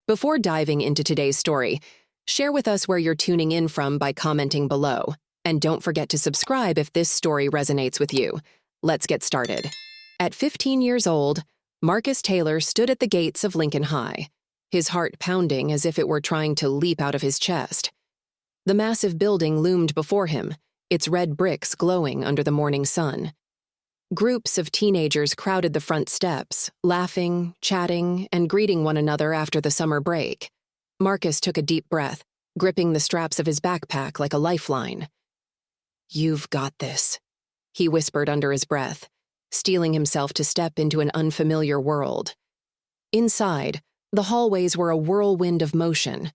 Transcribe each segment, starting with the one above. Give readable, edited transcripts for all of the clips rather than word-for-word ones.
Before diving into today's story, share with us where you're tuning in from by commenting below. And don't forget to subscribe if this story resonates with you. Let's get started. At 15 years old, Marcus Taylor stood at the gates of Lincoln High, his heart pounding as if it were trying to leap out of his chest. The massive building loomed before him, its red bricks glowing under the morning sun. Groups of teenagers crowded the front steps, laughing, chatting, and greeting one another after the summer break. Marcus took a deep breath, gripping the straps of his backpack like a lifeline. "You've got this," he whispered under his breath, steeling himself to step into an unfamiliar world. Inside, the hallways were a whirlwind of motion.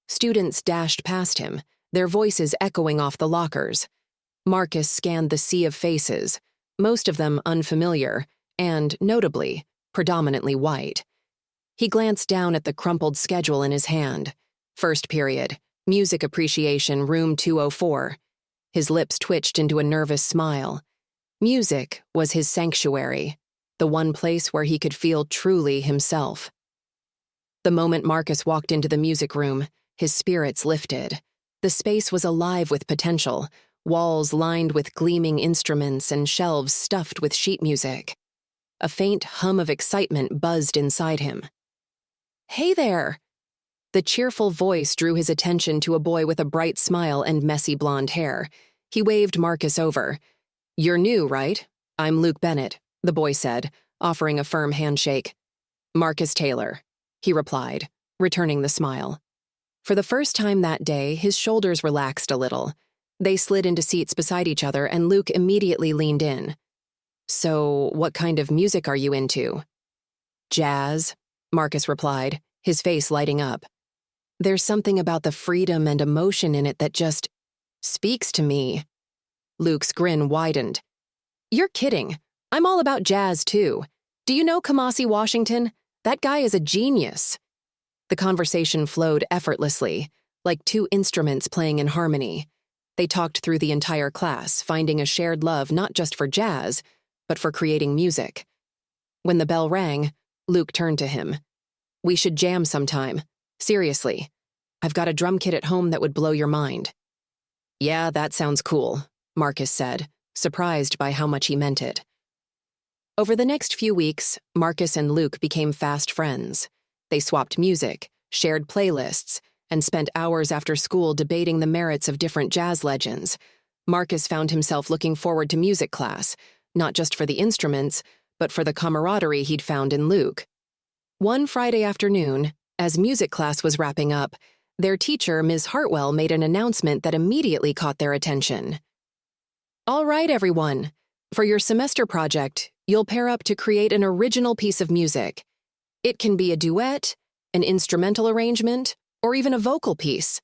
Students dashed past him, their voices echoing off the lockers. Marcus scanned the sea of faces, most of them unfamiliar, and, notably, predominantly white. He glanced down at the crumpled schedule in his hand. First period, music appreciation, room 204. His lips twitched into a nervous smile. Music was his sanctuary, the one place where he could feel truly himself. The moment Marcus walked into the music room, his spirits lifted. The space was alive with potential, walls lined with gleaming instruments and shelves stuffed with sheet music. A faint hum of excitement buzzed inside him. "Hey there!" The cheerful voice drew his attention to a boy with a bright smile and messy blonde hair. He waved Marcus over. "You're new, right? I'm Luke Bennett," the boy said, offering a firm handshake. "Marcus Taylor," he replied, returning the smile. For the first time that day, his shoulders relaxed a little. They slid into seats beside each other, and Luke immediately leaned in. "So, what kind of music are you into?" "Jazz," Marcus replied, his face lighting up. "There's something about the freedom and emotion in it that just speaks to me." Luke's grin widened. "You're kidding. I'm all about jazz, too. Do you know Kamasi Washington? That guy is a genius." The conversation flowed effortlessly, like two instruments playing in harmony. They talked through the entire class, finding a shared love not just for jazz, but for creating music. When the bell rang, Luke turned to him. "We should jam sometime. Seriously. I've got a drum kit at home that would blow your mind." "Yeah, that sounds cool," Marcus said, surprised by how much he meant it. Over the next few weeks, Marcus and Luke became fast friends. They swapped music, shared playlists, and spent hours after school debating the merits of different jazz legends. Marcus found himself looking forward to music class, not just for the instruments, but for the camaraderie he'd found in Luke. One Friday afternoon, as music class was wrapping up, their teacher, Ms. Hartwell, made an announcement that immediately caught their attention. "All right, everyone. For your semester project, you'll pair up to create an original piece of music. It can be a duet, an instrumental arrangement, or even a vocal piece.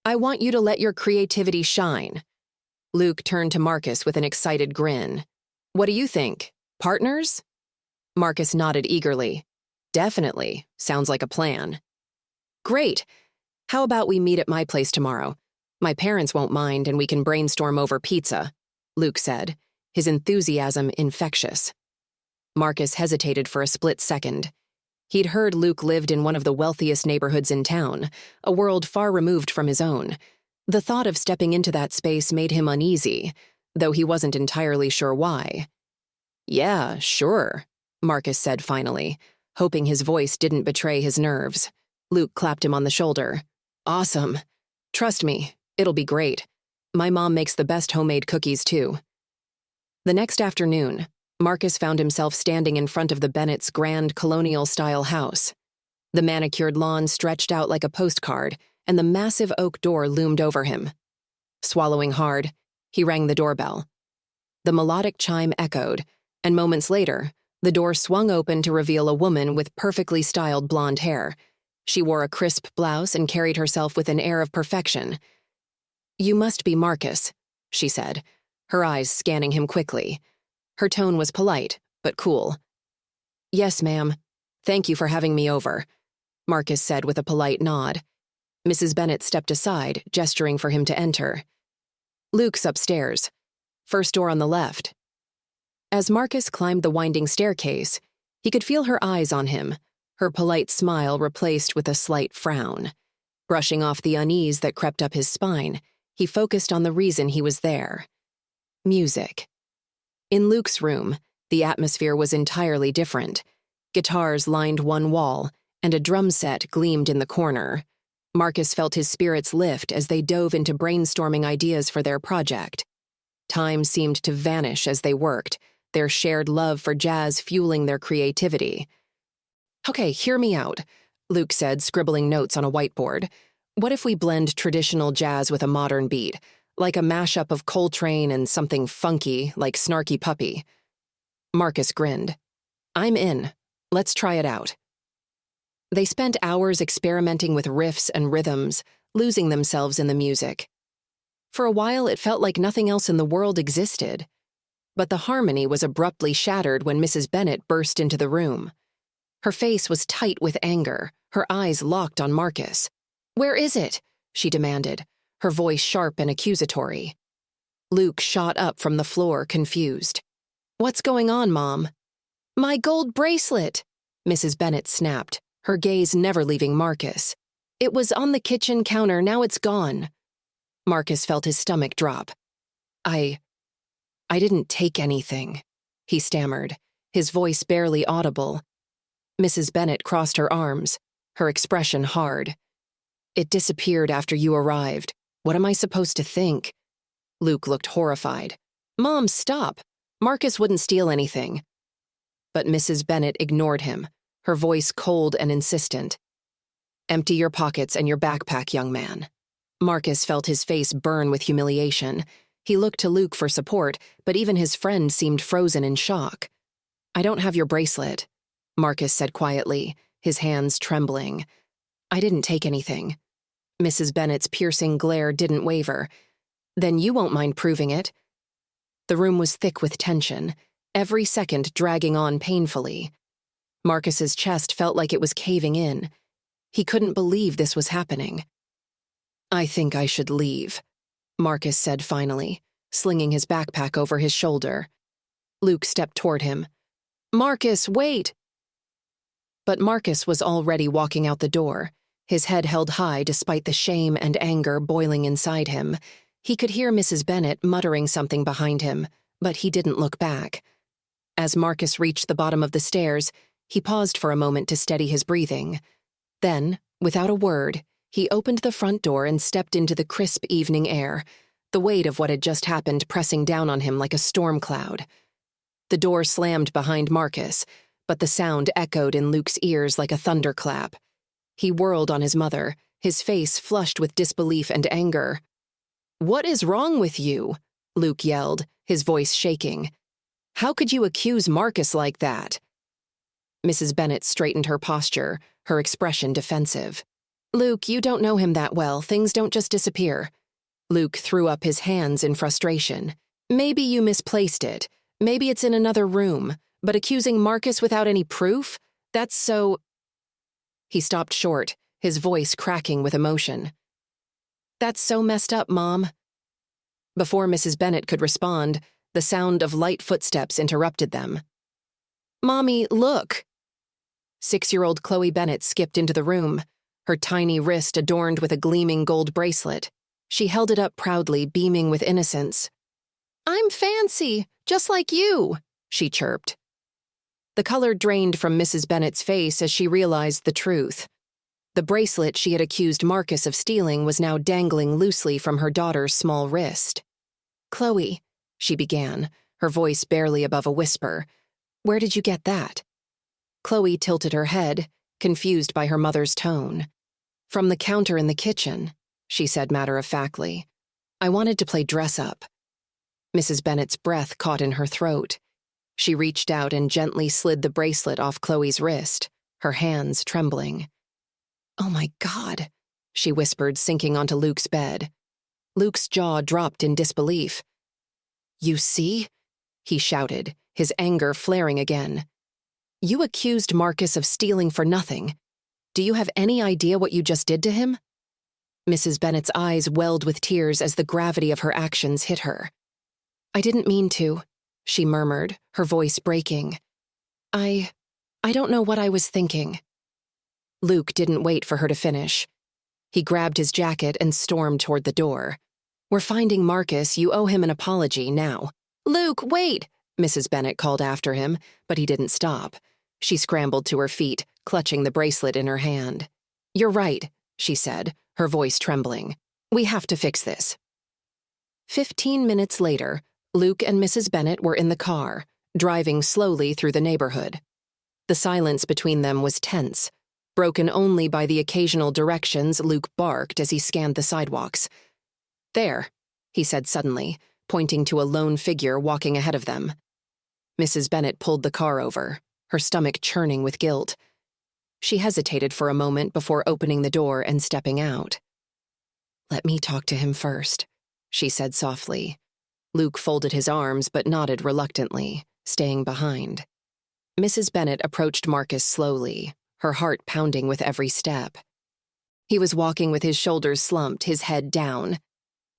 I want you to let your creativity shine." Luke turned to Marcus with an excited grin. "What do you think? Partners?" Marcus nodded eagerly. "Definitely. Sounds like a plan." "Great. How about we meet at my place tomorrow? My parents won't mind and we can brainstorm over pizza," Luke said, his enthusiasm infectious. Marcus hesitated for a split second. He'd heard Luke lived in one of the wealthiest neighborhoods in town, a world far removed from his own. The thought of stepping into that space made him uneasy, though he wasn't entirely sure why. "Yeah, sure," Marcus said finally, hoping his voice didn't betray his nerves. Luke clapped him on the shoulder. "Awesome. Trust me, it'll be great. My mom makes the best homemade cookies, too." The next afternoon, Marcus found himself standing in front of the Bennett's grand colonial-style house. The manicured lawn stretched out like a postcard, and the massive oak door loomed over him. Swallowing hard, he rang the doorbell. The melodic chime echoed, and moments later, the door swung open to reveal a woman with perfectly styled blonde hair. She wore a crisp blouse and carried herself with an air of perfection. "You must be Marcus," she said, her eyes scanning him quickly. Her tone was polite, but cool. "Yes, ma'am. Thank you for having me over," Marcus said with a polite nod. Mrs. Bennett stepped aside, gesturing for him to enter. "Luke's upstairs. First door on the left." As Marcus climbed the winding staircase, he could feel her eyes on him, her polite smile replaced with a slight frown. Brushing off the unease that crept up his spine, he focused on the reason he was there. Music. In Luke's room, the atmosphere was entirely different. Guitars lined one wall, and a drum set gleamed in the corner. Marcus felt his spirits lift as they dove into brainstorming ideas for their project. Time seemed to vanish as they worked, their shared love for jazz fueling their creativity. "Okay, hear me out," Luke said, scribbling notes on a whiteboard. "What if we blend traditional jazz with a modern beat, like a mashup of Coltrane and something funky, like Snarky Puppy?" Marcus grinned. "I'm in. Let's try it out." They spent hours experimenting with riffs and rhythms, losing themselves in the music. For a while, it felt like nothing else in the world existed. But the harmony was abruptly shattered when Mrs. Bennet burst into the room. Her face was tight with anger, her eyes locked on Marcus. "Where is it?" she demanded, her voice sharp and accusatory. Luke shot up from the floor, confused. "What's going on, Mom?" "My gold bracelet," Mrs. Bennet snapped, her gaze never leaving Marcus. "It was on the kitchen counter, now it's gone." Marcus felt his stomach drop. I didn't take anything," he stammered, his voice barely audible. Mrs. Bennet crossed her arms, her expression hard. "It disappeared after you arrived. What am I supposed to think?" Luke looked horrified. "Mom, stop. Marcus wouldn't steal anything." But Mrs. Bennet ignored him, her voice cold and insistent. "Empty your pockets and your backpack, young man." Marcus felt his face burn with humiliation. He looked to Luke for support, but even his friend seemed frozen in shock. "I don't have your bracelet," Marcus said quietly, his hands trembling. "I didn't take anything." Mrs. Bennet's piercing glare didn't waver. "Then you won't mind proving it." The room was thick with tension, every second dragging on painfully. Marcus's chest felt like it was caving in. He couldn't believe this was happening. "I think I should leave," Marcus said finally, slinging his backpack over his shoulder. Luke stepped toward him. "Marcus, wait!" But Marcus was already walking out the door, his head held high despite the shame and anger boiling inside him. He could hear Mrs. Bennet muttering something behind him, but he didn't look back. As Marcus reached the bottom of the stairs, he paused for a moment to steady his breathing. Then, without a word, he opened the front door and stepped into the crisp evening air, the weight of what had just happened pressing down on him like a storm cloud. The door slammed behind Marcus, but the sound echoed in Luke's ears like a thunderclap. He whirled on his mother, his face flushed with disbelief and anger. "What is wrong with you?" Luke yelled, his voice shaking. "How could you accuse Marcus like that?" Mrs. Bennet straightened her posture, her expression defensive. "Luke, you don't know him that well. Things don't just disappear." Luke threw up his hands in frustration. "Maybe you misplaced it. Maybe it's in another room. But accusing Marcus without any proof? That's so—" He stopped short, his voice cracking with emotion. "That's so messed up, Mom." Before Mrs. Bennet could respond, the sound of light footsteps interrupted them. "Mommy, look!" 6-year-old Chloe Bennet skipped into the room, her tiny wrist adorned with a gleaming gold bracelet. She held it up proudly, beaming with innocence. "I'm fancy, just like you," she chirped. The color drained from Mrs. Bennet's face as she realized the truth. The bracelet she had accused Marcus of stealing was now dangling loosely from her daughter's small wrist. "Chloe," she began, her voice barely above a whisper, "where did you get that?" Chloe tilted her head, confused by her mother's tone. "From the counter in the kitchen," she said matter-of-factly. "I wanted to play dress-up." Mrs. Bennet's breath caught in her throat. She reached out and gently slid the bracelet off Chloe's wrist, her hands trembling. "Oh my God," she whispered, sinking onto Luke's bed. Luke's jaw dropped in disbelief. "You see?" he shouted, his anger flaring again. "You accused Marcus of stealing for nothing. Do you have any idea what you just did to him?" Mrs. Bennet's eyes welled with tears as the gravity of her actions hit her. "I didn't mean to," she murmured, her voice breaking. I don't know what I was thinking." Luke didn't wait for her to finish. He grabbed his jacket and stormed toward the door. "We're finding Marcus. You owe him an apology now." "Luke, wait!" Mrs. Bennet called after him, but he didn't stop. She scrambled to her feet, clutching the bracelet in her hand. "You're right," she said, her voice trembling. "We have to fix this." 15 minutes later, Luke and Mrs. Bennet were in the car, driving slowly through the neighborhood. The silence between them was tense, broken only by the occasional directions Luke barked as he scanned the sidewalks. "There," he said suddenly, pointing to a lone figure walking ahead of them. Mrs. Bennet pulled the car over, her stomach churning with guilt. She hesitated for a moment before opening the door and stepping out. "Let me talk to him first," she said softly. Luke folded his arms but nodded reluctantly, staying behind. Mrs. Bennet approached Marcus slowly, her heart pounding with every step. He was walking with his shoulders slumped, his head down.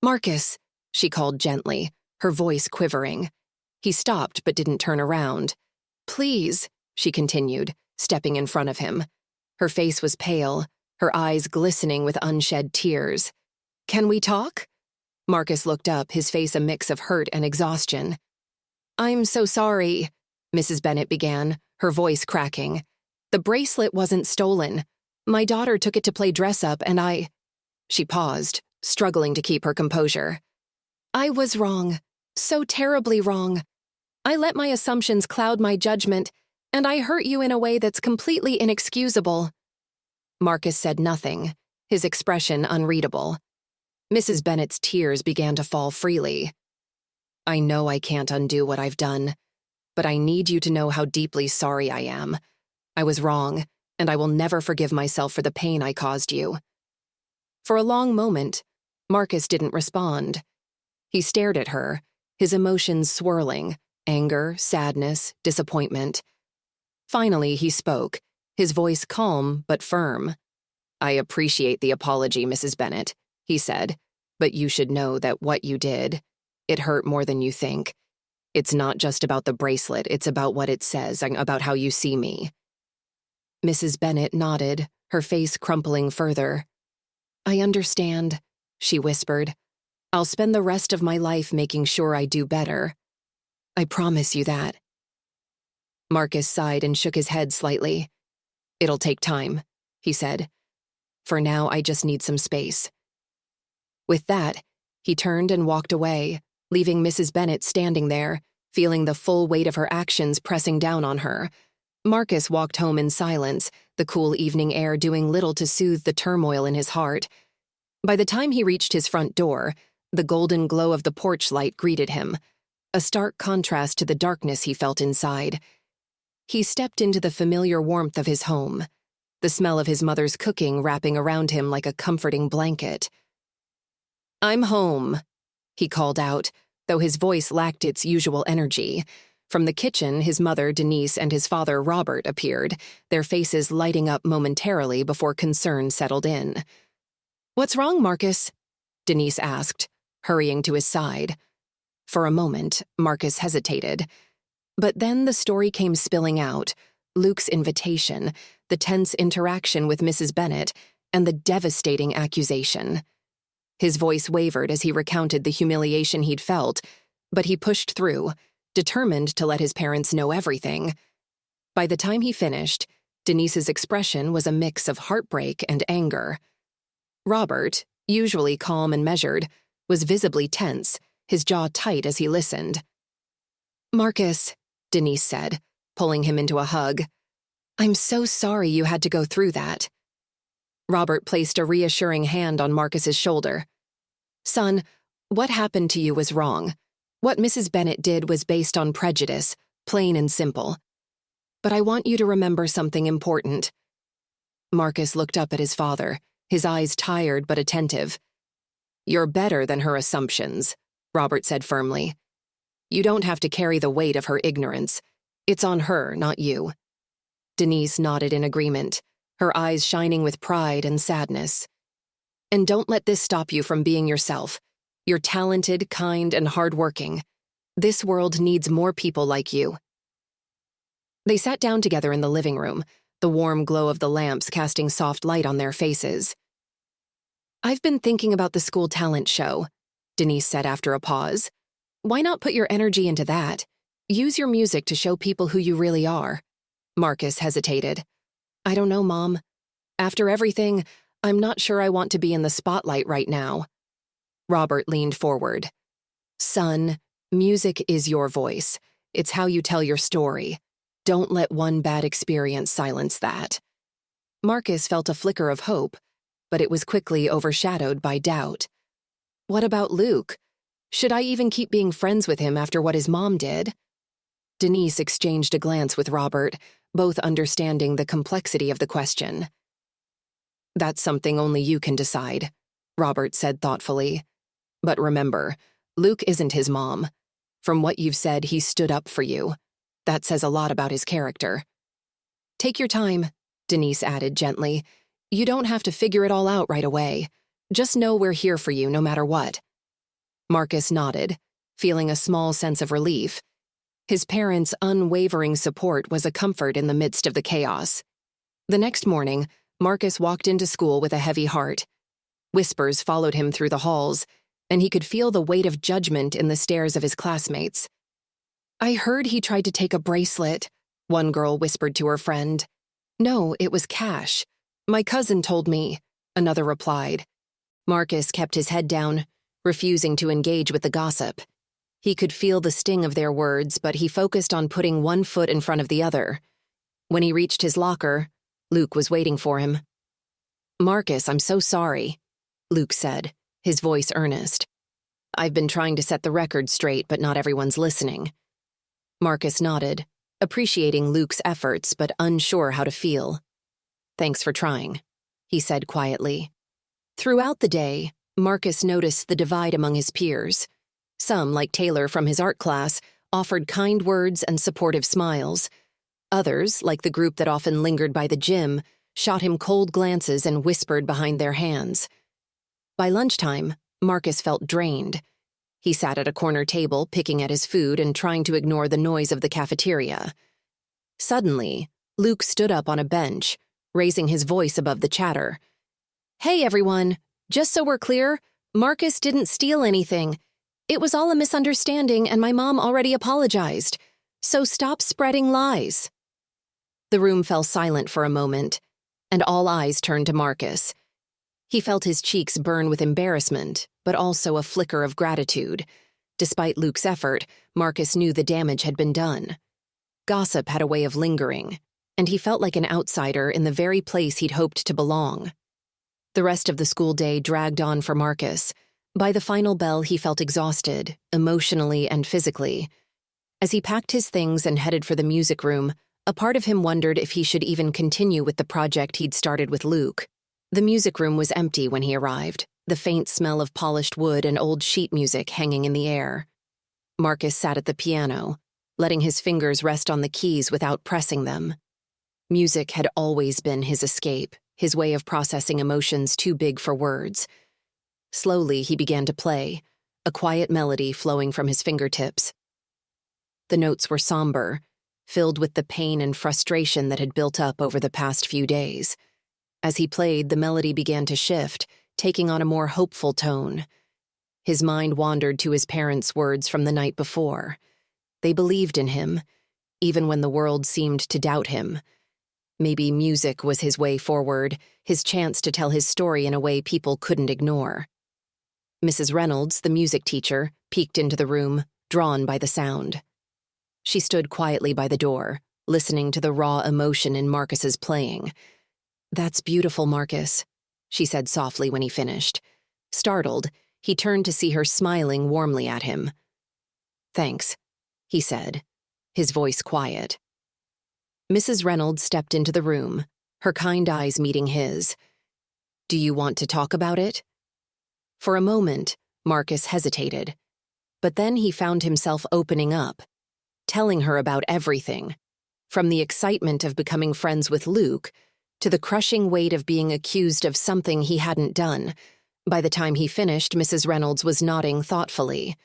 "Marcus," she called gently, her voice quivering. He stopped but didn't turn around. "Please," she continued, stepping in front of him. Her face was pale, her eyes glistening with unshed tears. "Can we talk?" Marcus looked up, his face a mix of hurt and exhaustion. "I'm so sorry," Mrs. Bennet began, her voice cracking. "The bracelet wasn't stolen. My daughter took it to play dress-up and She paused, struggling to keep her composure. "I was wrong. So terribly wrong. I let my assumptions cloud my judgment, and I hurt you in a way that's completely inexcusable." Marcus said nothing, his expression unreadable. Mrs. Bennet's tears began to fall freely. "I know I can't undo what I've done, but I need you to know how deeply sorry I am. I was wrong, and I will never forgive myself for the pain I caused you." For a long moment, Marcus didn't respond. He stared at her, his emotions swirling, anger, sadness, disappointment. Finally, he spoke, his voice calm but firm. "I appreciate the apology, Mrs. Bennet," he said, "but you should know that what you did, it hurt more than you think. It's not just about the bracelet, it's about what it says, about how you see me." Mrs. Bennet nodded, her face crumpling further. "I understand," she whispered. "I'll spend the rest of my life making sure I do better. I promise you that." Marcus sighed and shook his head slightly. "It'll take time," he said. "For now, I just need some space." With that, he turned and walked away, leaving Mrs. Bennet standing there, feeling the full weight of her actions pressing down on her. Marcus walked home in silence, the cool evening air doing little to soothe the turmoil in his heart. By the time he reached his front door, the golden glow of the porch light greeted him, a stark contrast to the darkness he felt inside. He stepped into the familiar warmth of his home, the smell of his mother's cooking wrapping around him like a comforting blanket. "I'm home," he called out, though his voice lacked its usual energy. From the kitchen, his mother, Denise, and his father, Robert, appeared, their faces lighting up momentarily before concern settled in. "What's wrong, Marcus?" Denise asked, hurrying to his side. For a moment, Marcus hesitated. But then the story came spilling out, Luke's invitation, the tense interaction with Mrs. Bennet, and the devastating accusation. His voice wavered as he recounted the humiliation he'd felt, but he pushed through, determined to let his parents know everything. By the time he finished, Denise's expression was a mix of heartbreak and anger. Robert, usually calm and measured, was visibly tense, his jaw tight as he listened. "Marcus," Denise said, pulling him into a hug, "I'm so sorry you had to go through that." Robert placed a reassuring hand on Marcus's shoulder. "Son, what happened to you was wrong. What Mrs. Bennet did was based on prejudice, plain and simple. But I want you to remember something important." Marcus looked up at his father, his eyes tired but attentive. "You're better than her assumptions," Robert said firmly. "You don't have to carry the weight of her ignorance. It's on her, not you." Denise nodded in agreement, her eyes shining with pride and sadness. "And don't let this stop you from being yourself. You're talented, kind, and hardworking. This world needs more people like you." They sat down together in the living room, the warm glow of the lamps casting soft light on their faces. "I've been thinking about the school talent show," Denise said after a pause. "Why not put your energy into that? Use your music to show people who you really are." Marcus hesitated. "I don't know, Mom. After everything, I'm not sure I want to be in the spotlight right now." Robert leaned forward. "Son, music is your voice. It's how you tell your story. Don't let one bad experience silence that." Marcus felt a flicker of hope, but it was quickly overshadowed by doubt. "What about Luke? Should I even keep being friends with him after what his mom did?" Denise exchanged a glance with Robert, both understanding the complexity of the question. "That's something only you can decide," Robert said thoughtfully. "But remember, Luke isn't his mom. From what you've said, he stood up for you. That says a lot about his character." "Take your time," Denise added gently. "You don't have to figure it all out right away. Just know we're here for you no matter what." Marcus nodded, feeling a small sense of relief. His parents' unwavering support was a comfort in the midst of the chaos. The next morning, Marcus walked into school with a heavy heart. Whispers followed him through the halls, and he could feel the weight of judgment in the stares of his classmates. "I heard he tried to take a bracelet," one girl whispered to her friend. "No, it was cash. My cousin told me," another replied. Marcus kept his head down, refusing to engage with the gossip. He could feel the sting of their words, but he focused on putting one foot in front of the other. When he reached his locker, Luke was waiting for him. "Marcus, I'm so sorry," Luke said, his voice earnest. "I've been trying to set the record straight, but not everyone's listening." Marcus nodded, appreciating Luke's efforts but unsure how to feel. "Thanks for trying," he said quietly. Throughout the day, Marcus noticed the divide among his peers. Some, like Taylor from his art class, offered kind words and supportive smiles. Others, like the group that often lingered by the gym, shot him cold glances and whispered behind their hands. By lunchtime, Marcus felt drained. He sat at a corner table, picking at his food and trying to ignore the noise of the cafeteria. Suddenly, Luke stood up on a bench, raising his voice above the chatter. "Hey, everyone! Just so we're clear, Marcus didn't steal anything. It was all a misunderstanding and my mom already apologized. So stop spreading lies." The room fell silent for a moment, and all eyes turned to Marcus. He felt his cheeks burn with embarrassment, but also a flicker of gratitude. Despite Luke's effort, Marcus knew the damage had been done. Gossip had a way of lingering, and he felt like an outsider in the very place he'd hoped to belong. The rest of the school day dragged on for Marcus. By the final bell, he felt exhausted, emotionally and physically. As he packed his things and headed for the music room, a part of him wondered if he should even continue with the project he'd started with Luke. The music room was empty when he arrived, the faint smell of polished wood and old sheet music hanging in the air. Marcus sat at the piano, letting his fingers rest on the keys without pressing them. Music had always been his escape, his way of processing emotions too big for words. Slowly, he began to play, a quiet melody flowing from his fingertips. The notes were somber, filled with the pain and frustration that had built up over the past few days. As he played, the melody began to shift, taking on a more hopeful tone. His mind wandered to his parents' words from the night before. They believed in him, even when the world seemed to doubt him. Maybe music was his way forward, his chance to tell his story in a way people couldn't ignore. Mrs. Reynolds, the music teacher, peeked into the room, drawn by the sound. She stood quietly by the door, listening to the raw emotion in Marcus's playing. "That's beautiful, Marcus," she said softly when he finished. Startled, he turned to see her smiling warmly at him. "Thanks," he said, his voice quiet. Mrs. Reynolds stepped into the room, her kind eyes meeting his. "Do you want to talk about it?" For a moment, Marcus hesitated, but then he found himself opening up, telling her about everything, from the excitement of becoming friends with Luke to the crushing weight of being accused of something he hadn't done. By the time he finished, Mrs. Reynolds was nodding thoughtfully.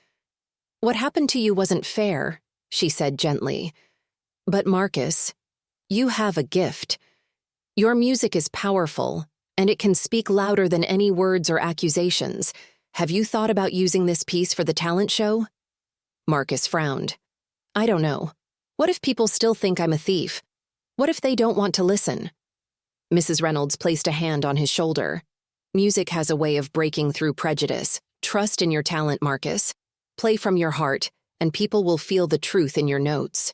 "What happened to you wasn't fair," she said gently. "But Marcus, you have a gift. Your music is powerful, and it can speak louder than any words or accusations. Have you thought about using this piece for the talent show? Marcus frowned. I don't know. What if people still think I'm a thief? What if they don't want to listen? Mrs. Reynolds placed a hand on his shoulder. Music has a way of breaking through prejudice. Trust in your talent, Marcus. Play from your heart, and people will feel the truth in your notes.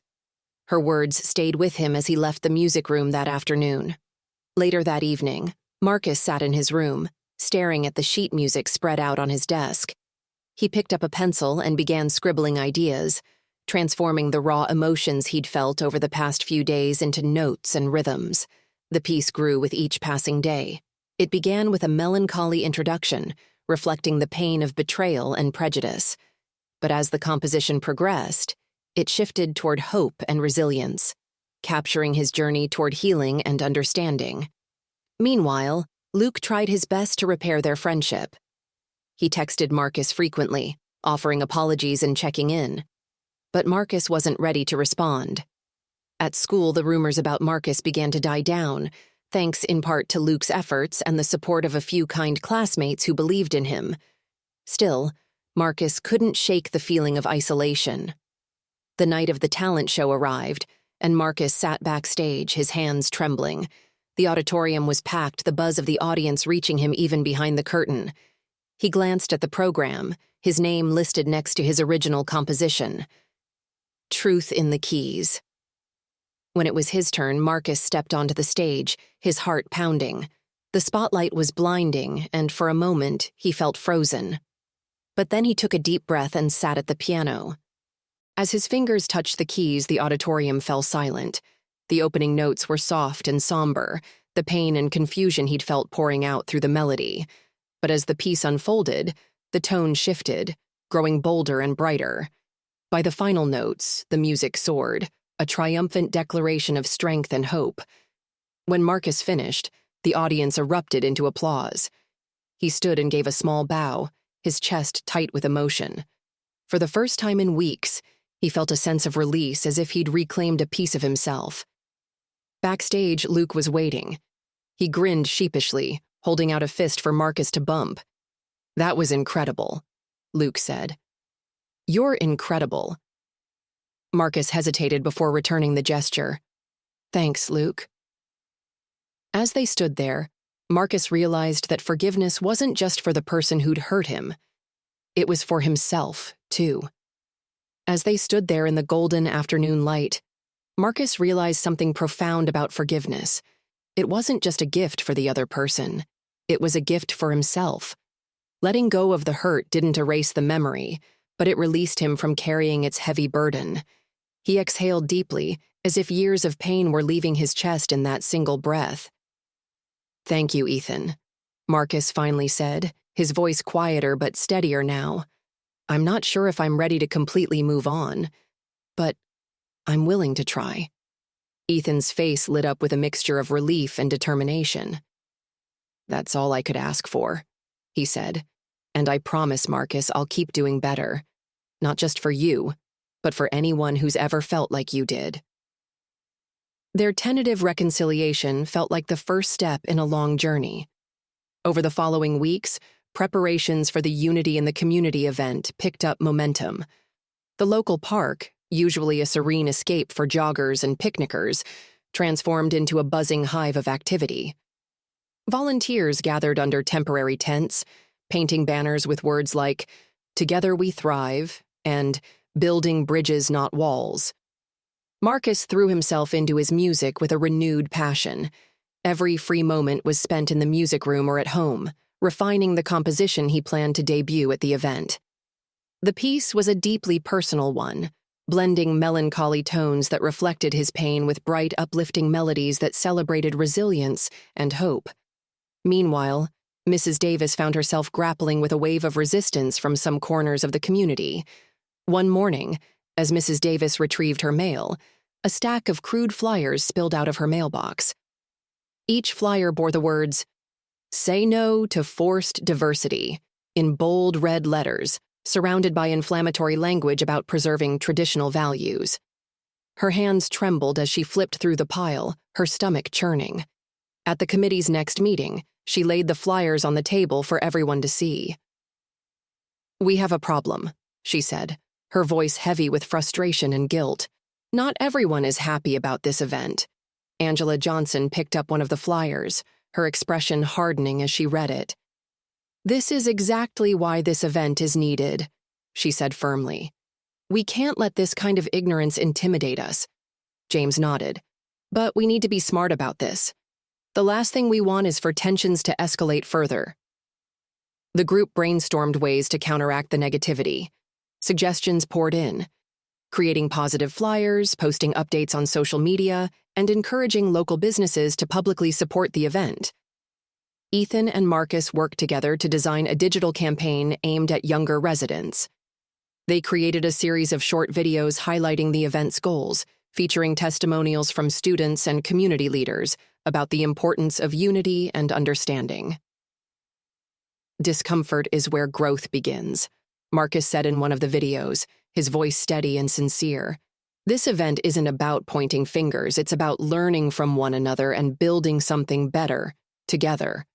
Her words stayed with him as he left the music room that afternoon. Later that evening, Marcus sat in his room, staring at the sheet music spread out on his desk. He picked up a pencil and began scribbling ideas, transforming the raw emotions he'd felt over the past few days into notes and rhythms. The piece grew with each passing day. It began with a melancholy introduction, reflecting the pain of betrayal and prejudice. But as the composition progressed, it shifted toward hope and resilience, capturing his journey toward healing and understanding. Meanwhile, Luke tried his best to repair their friendship. He texted Marcus frequently, offering apologies and checking in. But Marcus wasn't ready to respond. At school, the rumors about Marcus began to die down, thanks in part to Luke's efforts and the support of a few kind classmates who believed in him. Still, Marcus couldn't shake the feeling of isolation. The night of the talent show arrived, and Marcus sat backstage, his hands trembling. The auditorium was packed, the buzz of the audience reaching him even behind the curtain. He glanced at the program, his name listed next to his original composition. Truth in the Keys. When it was his turn, Marcus stepped onto the stage, his heart pounding. The spotlight was blinding, and for a moment, he felt frozen. But then he took a deep breath and sat at the piano. As his fingers touched the keys, the auditorium fell silent. The opening notes were soft and somber, the pain and confusion he'd felt pouring out through the melody. But as the piece unfolded, the tone shifted, growing bolder and brighter. By the final notes, the music soared, a triumphant declaration of strength and hope. When Marcus finished, the audience erupted into applause. He stood and gave a small bow, his chest tight with emotion. For the first time in weeks, he felt a sense of release, as if he'd reclaimed a piece of himself. Backstage, Luke was waiting. He grinned sheepishly, holding out a fist for Marcus to bump. That was incredible, Luke said. You're incredible. Marcus hesitated before returning the gesture. Thanks, Luke. As they stood there, Marcus realized that forgiveness wasn't just for the person who'd hurt him. It was for himself, too. As they stood there in the golden afternoon light, Marcus realized something profound about forgiveness. It wasn't just a gift for the other person. It was a gift for himself. Letting go of the hurt didn't erase the memory, but it released him from carrying its heavy burden. He exhaled deeply, as if years of pain were leaving his chest in that single breath. Thank you, Ethan, Marcus finally said, his voice quieter but steadier now. I'm not sure if I'm ready to completely move on, but I'm willing to try. Ethan's face lit up with a mixture of relief and determination. That's all I could ask for, he said, and I promise, Marcus, I'll keep doing better. Not just for you, but for anyone who's ever felt like you did. Their tentative reconciliation felt like the first step in a long journey. Over the following weeks, preparations for the Unity in the Community event picked up momentum. The local park, usually a serene escape for joggers and picnickers, transformed into a buzzing hive of activity. Volunteers gathered under temporary tents, painting banners with words like, "Together we thrive," and "Building bridges, not walls." Marcus threw himself into his music with a renewed passion. Every free moment was spent in the music room or at home, refining the composition he planned to debut at the event. The piece was a deeply personal one, blending melancholy tones that reflected his pain with bright, uplifting melodies that celebrated resilience and hope. Meanwhile, Mrs. Davis found herself grappling with a wave of resistance from some corners of the community. One morning, as Mrs. Davis retrieved her mail, a stack of crude flyers spilled out of her mailbox. Each flyer bore the words, "Say no to forced diversity," in bold red letters, surrounded by inflammatory language about preserving traditional values. Her hands trembled as she flipped through the pile, her stomach churning. At the committee's next meeting, she laid the flyers on the table for everyone to see. "We have a problem," she said, her voice heavy with frustration and guilt. "Not everyone is happy about this event." Angela Johnson picked up one of the flyers, her expression hardening as she read it. "This is exactly why this event is needed," she said firmly. "We can't let this kind of ignorance intimidate us." James nodded. "But we need to be smart about this. The last thing we want is for tensions to escalate further." The group brainstormed ways to counteract the negativity. Suggestions poured in, creating positive flyers, posting updates on social media, and encouraging local businesses to publicly support the event. Ethan and Marcus worked together to design a digital campaign aimed at younger residents. They created a series of short videos highlighting the event's goals, featuring testimonials from students and community leaders about the importance of unity and understanding. "Discomfort is where growth begins," Marcus said in one of the videos, his voice steady and sincere. "This event isn't about pointing fingers, it's about learning from one another and building something better, together."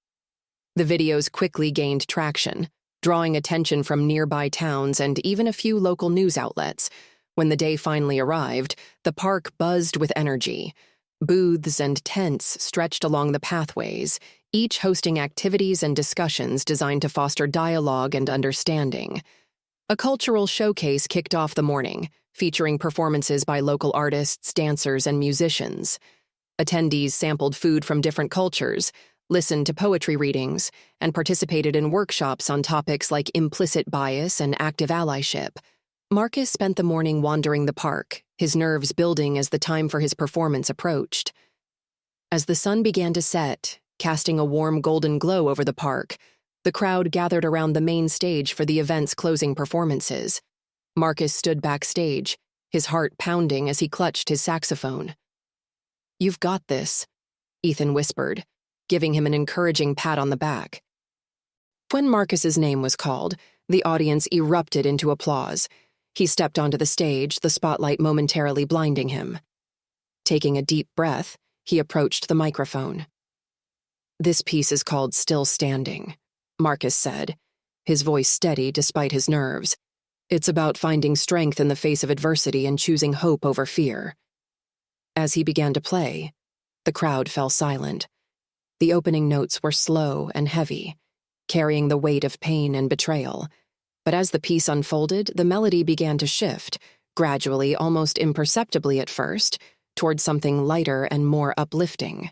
The videos quickly gained traction, drawing attention from nearby towns and even a few local news outlets. When the day finally arrived, the park buzzed with energy. Booths and tents stretched along the pathways, each hosting activities and discussions designed to foster dialogue and understanding. A cultural showcase kicked off the morning, featuring performances by local artists, dancers, and musicians. Attendees sampled food from different cultures, listened to poetry readings, and participated in workshops on topics like implicit bias and active allyship. Marcus spent the morning wandering the park, his nerves building as the time for his performance approached. As the sun began to set, casting a warm golden glow over the park, the crowd gathered around the main stage for the event's closing performances. Marcus stood backstage, his heart pounding as he clutched his saxophone. "You've got this," Ethan whispered, giving him an encouraging pat on the back. When Marcus's name was called, the audience erupted into applause. He stepped onto the stage, the spotlight momentarily blinding him. Taking a deep breath, he approached the microphone. "This piece is called Still Standing," Marcus said, his voice steady despite his nerves. "It's about finding strength in the face of adversity and choosing hope over fear." As he began to play, the crowd fell silent. The opening notes were slow and heavy, carrying the weight of pain and betrayal. But as the piece unfolded, the melody began to shift, gradually, almost imperceptibly at first, toward something lighter and more uplifting.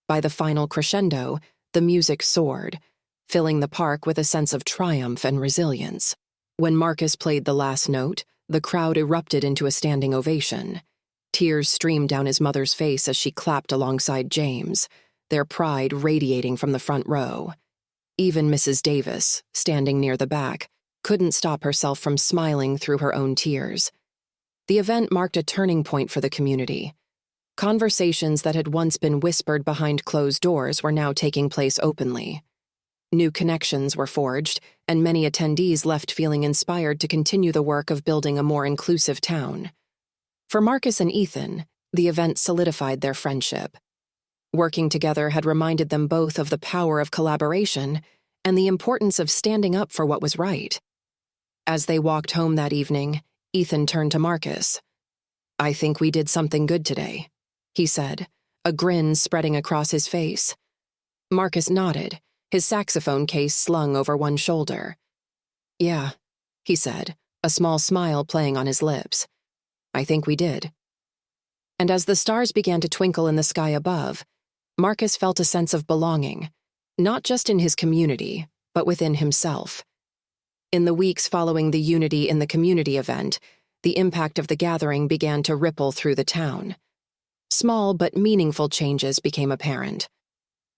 By the final crescendo, the music soared, filling the park with a sense of triumph and resilience. When Marcus played the last note, the crowd erupted into a standing ovation. Tears streamed down his mother's face as she clapped alongside James, their pride radiating from the front row. Even Mrs. Davis, standing near the back, couldn't stop herself from smiling through her own tears. The event marked a turning point for the community. Conversations that had once been whispered behind closed doors were now taking place openly. New connections were forged, and many attendees left feeling inspired to continue the work of building a more inclusive town. For Marcus and Ethan, the event solidified their friendship. Working together had reminded them both of the power of collaboration and the importance of standing up for what was right. As they walked home that evening, Ethan turned to Marcus. "I think we did something good today," he said, a grin spreading across his face. Marcus nodded, his saxophone case slung over one shoulder. "Yeah," he said, a small smile playing on his lips. "I think we did." And as the stars began to twinkle in the sky above, Marcus felt a sense of belonging, not just in his community, but within himself. In the weeks following the Unity in the Community event, the impact of the gathering began to ripple through the town. Small but meaningful changes became apparent.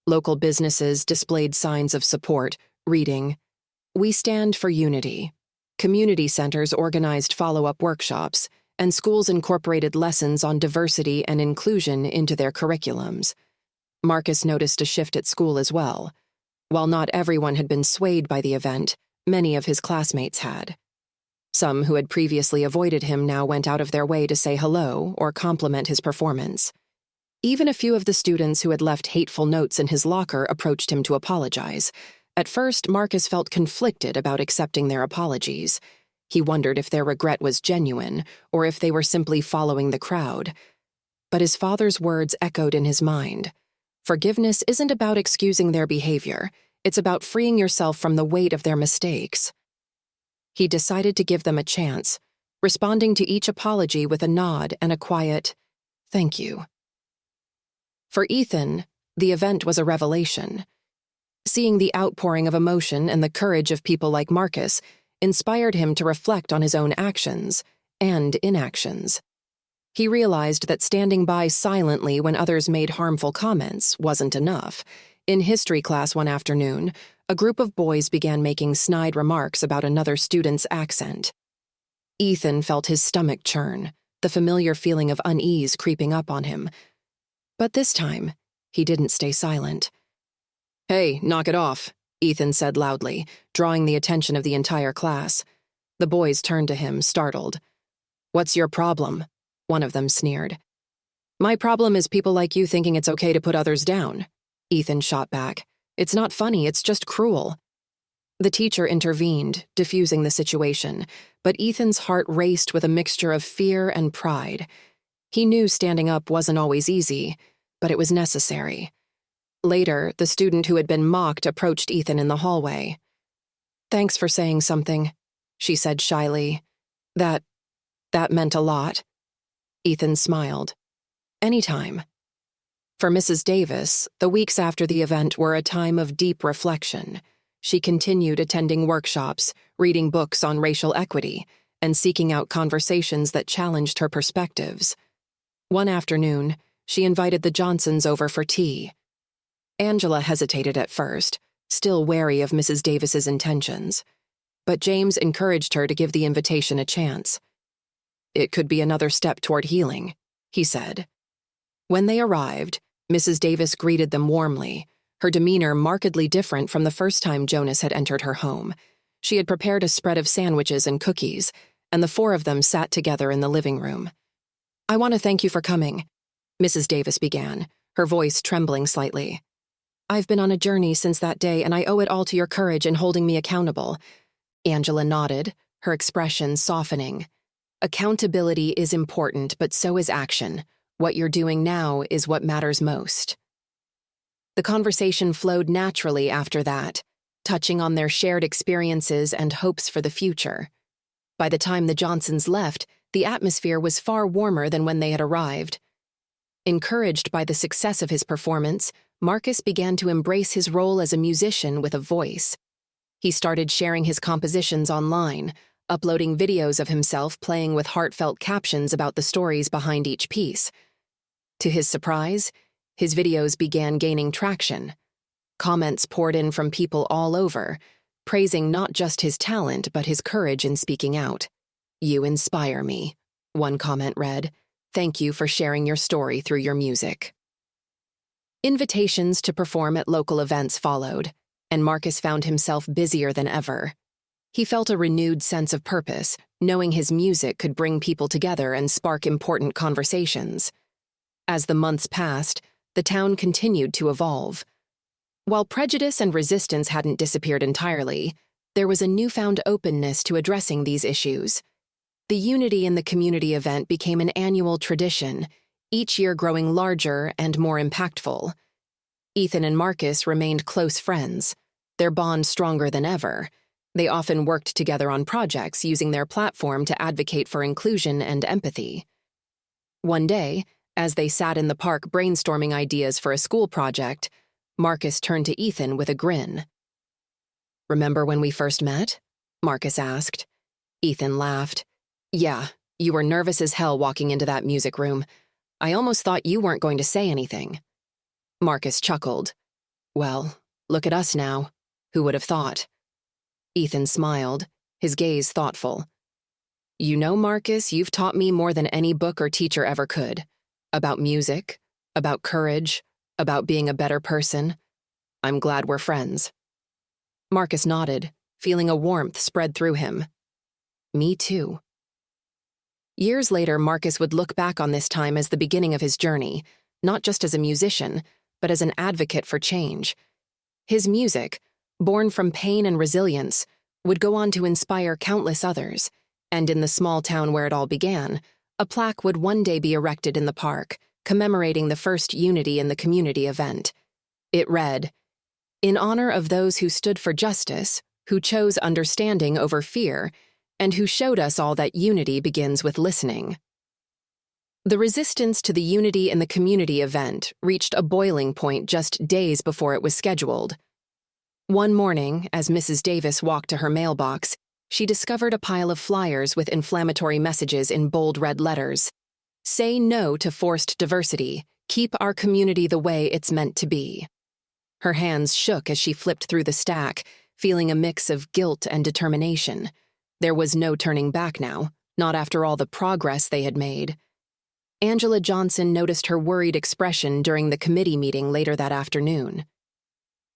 Local businesses displayed signs of support, reading, "We stand for unity." Community centers organized follow-up workshops, and schools incorporated lessons on diversity and inclusion into their curriculums. Marcus noticed a shift at school as well. While not everyone had been swayed by the event, many of his classmates had. Some who had previously avoided him now went out of their way to say hello or compliment his performance. Even a few of the students who had left hateful notes in his locker approached him to apologize. At first, Marcus felt conflicted about accepting their apologies. He wondered if their regret was genuine, or if they were simply following the crowd. But his father's words echoed in his mind. Forgiveness isn't about excusing their behavior. It's about freeing yourself from the weight of their mistakes. He decided to give them a chance, responding to each apology with a nod and a quiet, "Thank you." For Ethan, the event was a revelation. Seeing the outpouring of emotion and the courage of people like Marcus inspired him to reflect on his own actions and inactions. He realized that standing by silently when others made harmful comments wasn't enough. In history class one afternoon, a group of boys began making snide remarks about another student's accent. Ethan felt his stomach churn, the familiar feeling of unease creeping up on him. But this time, he didn't stay silent. "Hey, knock it off," Ethan said loudly, drawing the attention of the entire class. The boys turned to him, startled. "What's your problem?" one of them sneered. "My problem is people like you thinking it's okay to put others down," Ethan shot back. "It's not funny, it's just cruel." The teacher intervened, diffusing the situation, but Ethan's heart raced with a mixture of fear and pride. He knew standing up wasn't always easy, but it was necessary. Later, the student who had been mocked approached Ethan in the hallway. "Thanks for saying something," she said shyly. That meant a lot." Ethan smiled. "Anytime." For Mrs. Davis, the weeks after the event were a time of deep reflection. She continued attending workshops, reading books on racial equity, and seeking out conversations that challenged her perspectives. One afternoon, she invited the Johnsons over for tea. Angela hesitated at first, still wary of Mrs. Davis's intentions. But James encouraged her to give the invitation a chance. "It could be another step toward healing," he said. When they arrived, Mrs. Davis greeted them warmly, her demeanor markedly different from the first time Jonas had entered her home. She had prepared a spread of sandwiches and cookies, and the four of them sat together in the living room. "I want to thank you for coming," Mrs. Davis began, her voice trembling slightly. "I've been on a journey since that day, and I owe it all to your courage in holding me accountable." Angela nodded, her expression softening. "Accountability is important, but so is action. What you're doing now is what matters most." The conversation flowed naturally after that, touching on their shared experiences and hopes for the future. By the time the Johnsons left, the atmosphere was far warmer than when they had arrived. Encouraged by the success of his performance, Marcus began to embrace his role as a musician with a voice. He started sharing his compositions online, uploading videos of himself playing with heartfelt captions about the stories behind each piece. To his surprise, his videos began gaining traction. Comments poured in from people all over, praising not just his talent but his courage in speaking out. "You inspire me," one comment read. "Thank you for sharing your story through your music." Invitations to perform at local events followed, and Marcus found himself busier than ever. He felt a renewed sense of purpose, knowing his music could bring people together and spark important conversations. As the months passed, the town continued to evolve. While prejudice and resistance hadn't disappeared entirely, there was a newfound openness to addressing these issues. The Unity in the Community event became an annual tradition, each year growing larger and more impactful. Ethan and Marcus remained close friends, their bond stronger than ever. They often worked together on projects, using their platform to advocate for inclusion and empathy. One day, as they sat in the park brainstorming ideas for a school project, Marcus turned to Ethan with a grin. "Remember when we first met?" Marcus asked. Ethan laughed. "Yeah, you were nervous as hell walking into that music room. I almost thought you weren't going to say anything." Marcus chuckled. "Well, look at us now. Who would have thought?" Ethan smiled, his gaze thoughtful. "You know, Marcus, you've taught me more than any book or teacher ever could. About music, about courage, about being a better person. I'm glad we're friends." Marcus nodded, feeling a warmth spread through him. "Me too." Years later, Marcus would look back on this time as the beginning of his journey, not just as a musician, but as an advocate for change. His music, born from pain and resilience, would go on to inspire countless others, and in the small town where it all began, a plaque would one day be erected in the park, commemorating the first Unity in the Community event. It read, "In honor of those who stood for justice, who chose understanding over fear, and who showed us all that unity begins with listening." The resistance to the Unity in the Community event reached a boiling point just days before it was scheduled. One morning, as Mrs. Davis walked to her mailbox, she discovered a pile of flyers with inflammatory messages in bold red letters. "Say no to forced diversity. Keep our community the way it's meant to be." Her hands shook as she flipped through the stack, feeling a mix of guilt and determination. There was no turning back now, not after all the progress they had made. Angela Johnson noticed her worried expression during the committee meeting later that afternoon.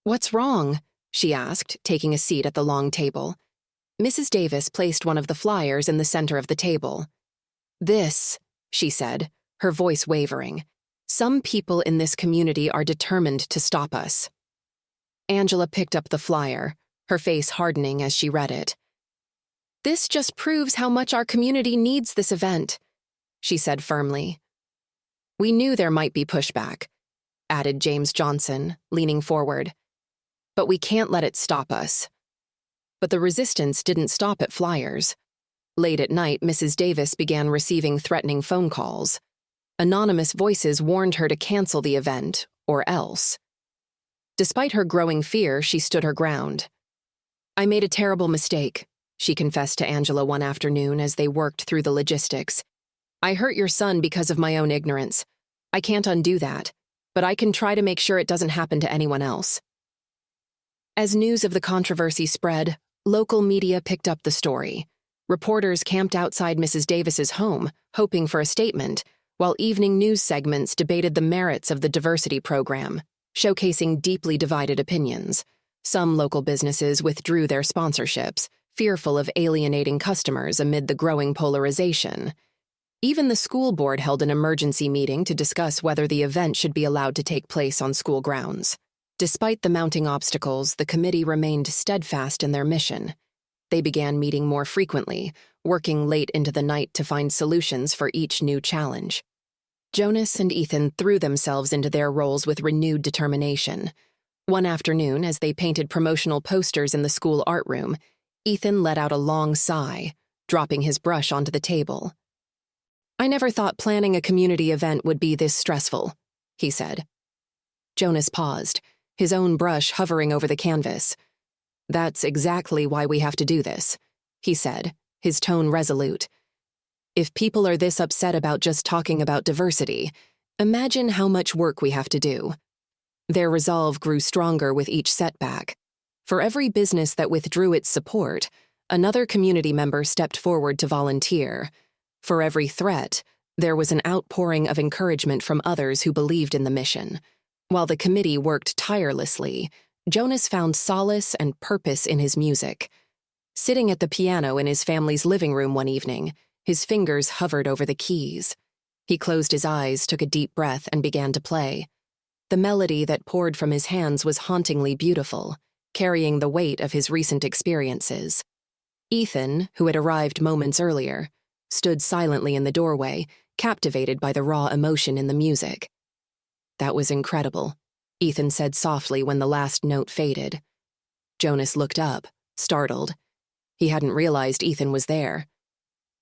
"What's wrong?" she asked, taking a seat at the long table. Mrs. Davis placed one of the flyers in the center of the table. "This," she said, her voice wavering. "Some people in this community are determined to stop us." Angela picked up the flyer, her face hardening as she read it. "This just proves how much our community needs this event," she said firmly. "We knew there might be pushback," added James Johnson, leaning forward. "But we can't let it stop us." But the resistance didn't stop at flyers. Late at night, Mrs. Davis began receiving threatening phone calls. Anonymous voices warned her to cancel the event, or else. Despite her growing fear, she stood her ground. "I made a terrible mistake," she confessed to Angela one afternoon as they worked through the logistics. "I hurt your son because of my own ignorance. I can't undo that, but I can try to make sure it doesn't happen to anyone else." As news of the controversy spread, local media picked up the story. Reporters camped outside Mrs. Davis's home, hoping for a statement, while evening news segments debated the merits of the diversity program, showcasing deeply divided opinions. Some local businesses withdrew their sponsorships, fearful of alienating customers amid the growing polarization. Even the school board held an emergency meeting to discuss whether the event should be allowed to take place on school grounds. Despite the mounting obstacles, the committee remained steadfast in their mission. They began meeting more frequently, working late into the night to find solutions for each new challenge. Jonas and Ethan threw themselves into their roles with renewed determination. One afternoon, as they painted promotional posters in the school art room, Ethan let out a long sigh, dropping his brush onto the table. "I never thought planning a community event would be this stressful," he said. Jonas paused, his own brush hovering over the canvas. "That's exactly why we have to do this," he said, his tone resolute. "If people are this upset about just talking about diversity, imagine how much work we have to do." Their resolve grew stronger with each setback. For every business that withdrew its support, another community member stepped forward to volunteer. For every threat, there was an outpouring of encouragement from others who believed in the mission. While the committee worked tirelessly, Jonas found solace and purpose in his music. Sitting at the piano in his family's living room one evening, his fingers hovered over the keys. He closed his eyes, took a deep breath, and began to play. The melody that poured from his hands was hauntingly beautiful, carrying the weight of his recent experiences. Ethan, who had arrived moments earlier, stood silently in the doorway, captivated by the raw emotion in the music. "That was incredible," Ethan said softly when the last note faded. Jonas looked up, startled. He hadn't realized Ethan was there.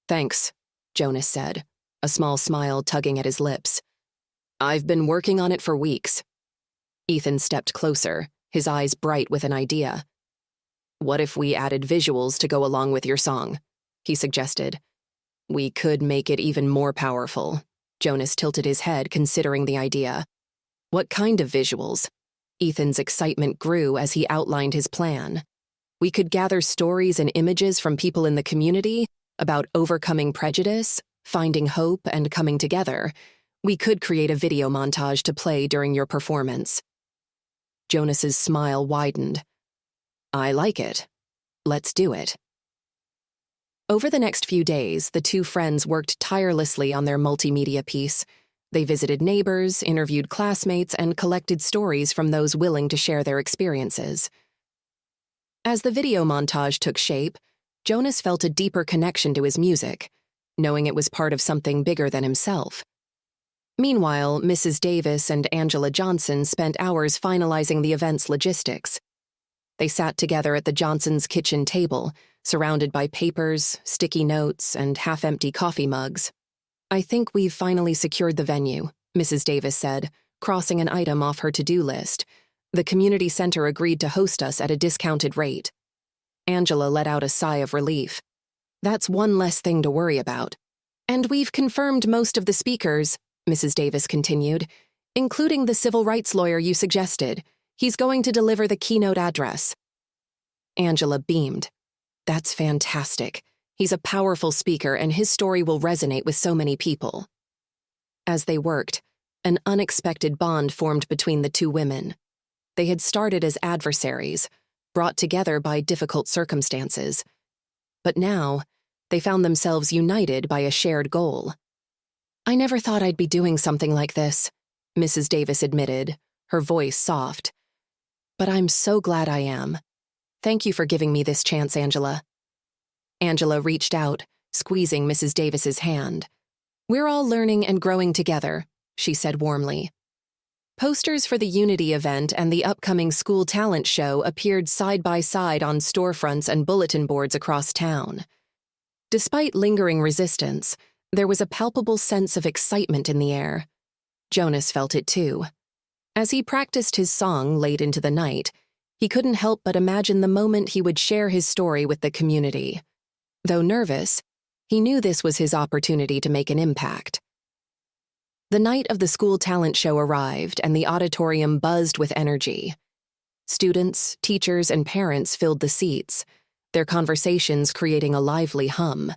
"Thanks," Jonas said, a small smile tugging at his lips. "I've been working on it for weeks." Ethan stepped closer, his eyes bright with an idea. "What if we added visuals to go along with your song?" he suggested. "We could make it even more powerful." Jonas tilted his head, considering the idea. "What kind of visuals?" Ethan's excitement grew as he outlined his plan. "We could gather stories and images from people in the community about overcoming prejudice, finding hope, and coming together. We could create a video montage to play during your performance." Jonas's smile widened. "I like it. Let's do it." Over the next few days, the two friends worked tirelessly on their multimedia piece. They visited neighbors, interviewed classmates, and collected stories from those willing to share their experiences. As the video montage took shape, Jonas felt a deeper connection to his music, knowing it was part of something bigger than himself. Meanwhile, Mrs. Davis and Angela Johnson spent hours finalizing the event's logistics. They sat together at the Johnsons' kitchen table, surrounded by papers, sticky notes, and half-empty coffee mugs. "I think we've finally secured the venue," Mrs. Davis said, crossing an item off her to-do list. "The community center agreed to host us at a discounted rate." Angela let out a sigh of relief. "That's one less thing to worry about." "And we've confirmed most of the speakers," Mrs. Davis continued, "including the civil rights lawyer you suggested. He's going to deliver the keynote address." Angela beamed. "That's fantastic. He's a powerful speaker, and his story will resonate with so many people." As they worked, an unexpected bond formed between the two women. They had started as adversaries, brought together by difficult circumstances. But now, they found themselves united by a shared goal. "I never thought I'd be doing something like this," Mrs. Davis admitted, her voice soft. "But I'm so glad I am. Thank you for giving me this chance, Angela." Angela reached out, squeezing Mrs. Davis's hand. "We're all learning and growing together," she said warmly. Posters for the Unity event and the upcoming school talent show appeared side by side on storefronts and bulletin boards across town. Despite lingering resistance, there was a palpable sense of excitement in the air. Jonas felt it too. As he practiced his song late into the night, he couldn't help but imagine the moment he would share his story with the community. Though nervous, he knew this was his opportunity to make an impact. The night of the school talent show arrived, and the auditorium buzzed with energy. Students, teachers, and parents filled the seats, their conversations creating a lively hum.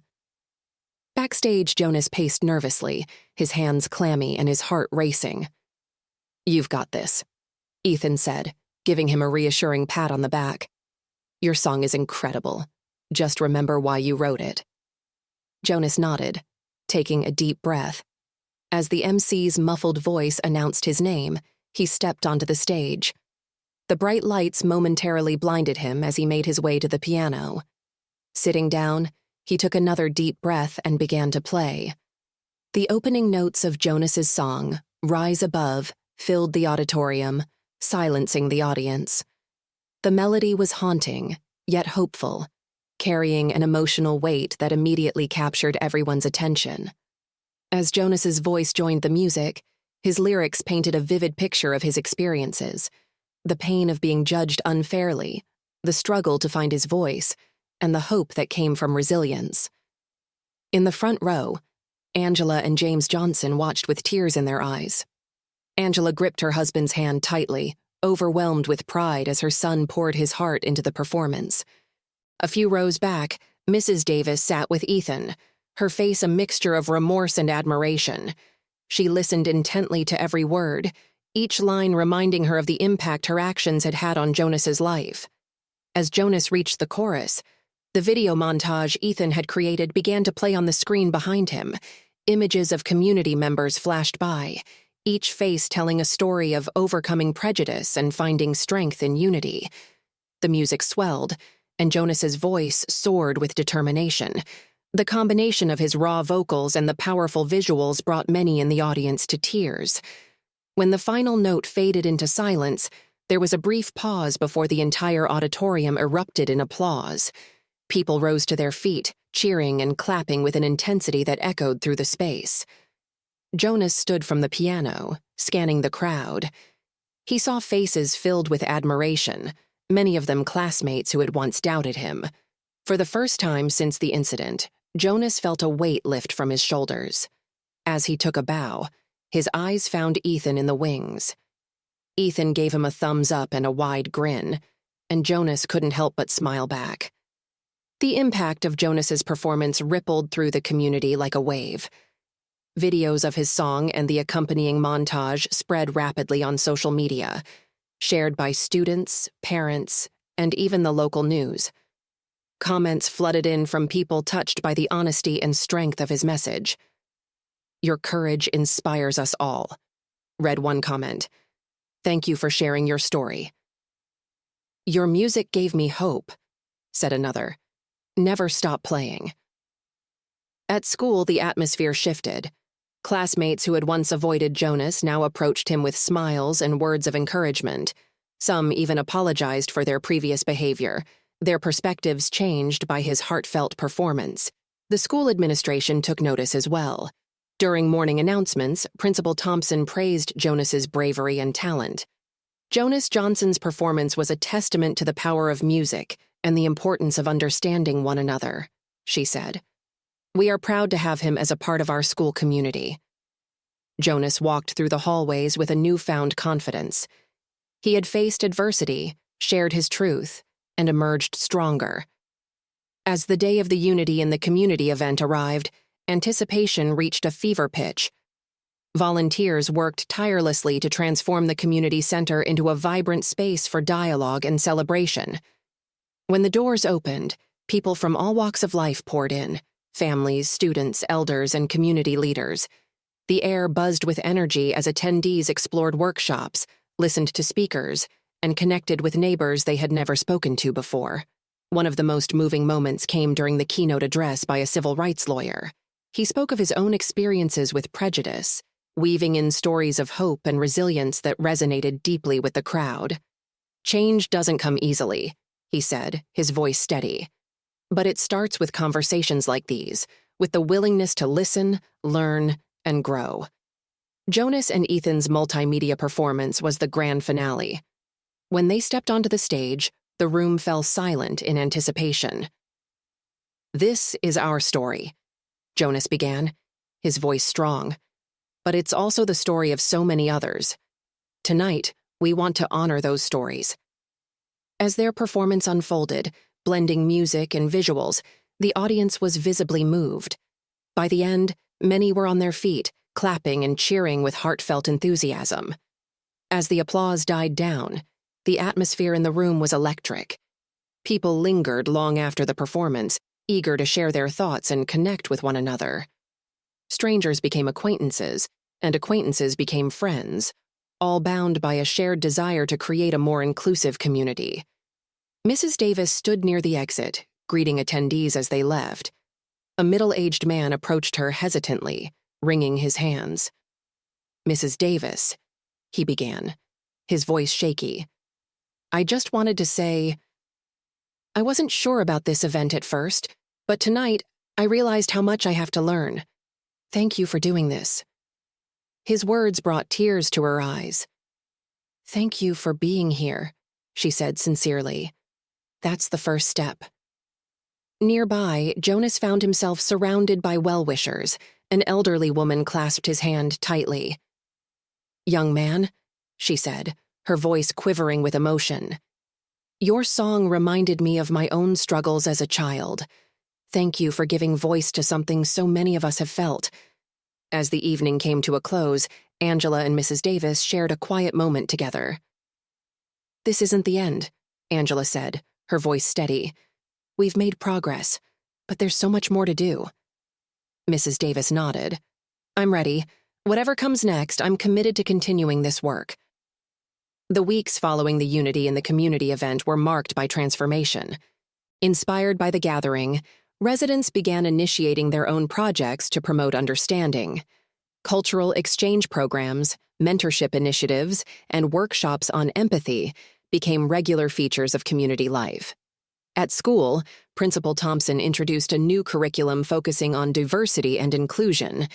Backstage, Jonas paced nervously, his hands clammy and his heart racing. "You've got this," Ethan said, giving him a reassuring pat on the back. "Your song is incredible. Just remember why you wrote it." Jonas nodded, taking a deep breath. As the MC's muffled voice announced his name, he stepped onto the stage. The bright lights momentarily blinded him as he made his way to the piano. Sitting down, he took another deep breath and began to play. The opening notes of Jonas's song, "Rise Above," filled the auditorium, silencing the audience. The melody was haunting, yet hopeful, carrying an emotional weight that immediately captured everyone's attention. As Jonas's voice joined the music, his lyrics painted a vivid picture of his experiences, the pain of being judged unfairly, the struggle to find his voice, and the hope that came from resilience. In the front row, Angela and James Johnson watched with tears in their eyes. Angela gripped her husband's hand tightly, overwhelmed with pride as her son poured his heart into the performance. A few rows back, Mrs. Davis sat with Ethan, her face a mixture of remorse and admiration. She listened intently to every word, each line reminding her of the impact her actions had had on Jonas's life. As Jonas reached the chorus, the video montage Ethan had created began to play on the screen behind him. Images of community members flashed by, each face telling a story of overcoming prejudice and finding strength in unity. The music swelled, and Jonas's voice soared with determination. The combination of his raw vocals and the powerful visuals brought many in the audience to tears. When the final note faded into silence, there was a brief pause before the entire auditorium erupted in applause. People rose to their feet, cheering and clapping with an intensity that echoed through the space. Jonas stood from the piano, scanning the crowd. He saw faces filled with admiration, many of them classmates who had once doubted him. For the first time since the incident, Jonas felt a weight lift from his shoulders. As he took a bow, his eyes found Ethan in the wings. Ethan gave him a thumbs up and a wide grin, and Jonas couldn't help but smile back. The impact of Jonas's performance rippled through the community like a wave. Videos of his song and the accompanying montage spread rapidly on social media, shared by students, parents, and even the local news. Comments flooded in from people touched by the honesty and strength of his message. "Your courage inspires us all," read one comment. "Thank you for sharing your story." "Your music gave me hope," said another. "Never stop playing." At school, the atmosphere shifted. Classmates who had once avoided Jonas now approached him with smiles and words of encouragement. Some even apologized for their previous behavior, their perspectives changed by his heartfelt performance. The school administration took notice as well. During morning announcements, Principal Thompson praised Jonas's bravery and talent. Jonas Johnson's performance was a testament to the power of music and the importance of understanding one another, she said. "We are proud to have him as a part of our school community." Jonas walked through the hallways with a newfound confidence. He had faced adversity, shared his truth, and emerged stronger. As the day of the Unity and the Community event arrived, anticipation reached a fever pitch. Volunteers worked tirelessly to transform the community center into a vibrant space for dialogue and celebration. When the doors opened, people from all walks of life poured in: families, students, elders, and community leaders. The air buzzed with energy as attendees explored workshops, listened to speakers, and connected with neighbors they had never spoken to before. One of the most moving moments came during the keynote address by a civil rights lawyer. He spoke of his own experiences with prejudice, weaving in stories of hope and resilience that resonated deeply with the crowd. "Change doesn't come easily," he said, his voice steady. "But it starts with conversations like these, with the willingness to listen, learn, and grow." Jonas and Ethan's multimedia performance was the grand finale. When they stepped onto the stage, the room fell silent in anticipation. "This is our story," Jonas began, his voice strong. "But it's also the story of so many others. Tonight, we want to honor those stories." As their performance unfolded, blending music and visuals, the audience was visibly moved. By the end, many were on their feet, clapping and cheering with heartfelt enthusiasm. As the applause died down, the atmosphere in the room was electric. People lingered long after the performance, eager to share their thoughts and connect with one another. Strangers became acquaintances, and acquaintances became friends, all bound by a shared desire to create a more inclusive community. Mrs. Davis stood near the exit, greeting attendees as they left. A middle-aged man approached her hesitantly, wringing his hands. "Mrs. Davis," he began, his voice shaky. "I just wanted to say, I wasn't sure about this event at first, but tonight I realized how much I have to learn. Thank you for doing this." His words brought tears to her eyes. "Thank you for being here," she said sincerely. "That's the first step." Nearby, Jonas found himself surrounded by well-wishers. An elderly woman clasped his hand tightly. "Young man," she said, her voice quivering with emotion, "your song reminded me of my own struggles as a child. Thank you for giving voice to something so many of us have felt." As the evening came to a close, Angela and Mrs. Davis shared a quiet moment together. "This isn't the end," Angela said, her voice steady. "We've made progress, but there's so much more to do." Mrs. Davis nodded. "I'm ready. Whatever comes next, I'm committed to continuing this work." The weeks following the Unity and the Community event were marked by transformation. Inspired by the gathering, residents began initiating their own projects to promote understanding. Cultural exchange programs, mentorship initiatives, and workshops on empathy became regular features of community life. At school, Principal Thompson introduced a new curriculum focusing on diversity and inclusion.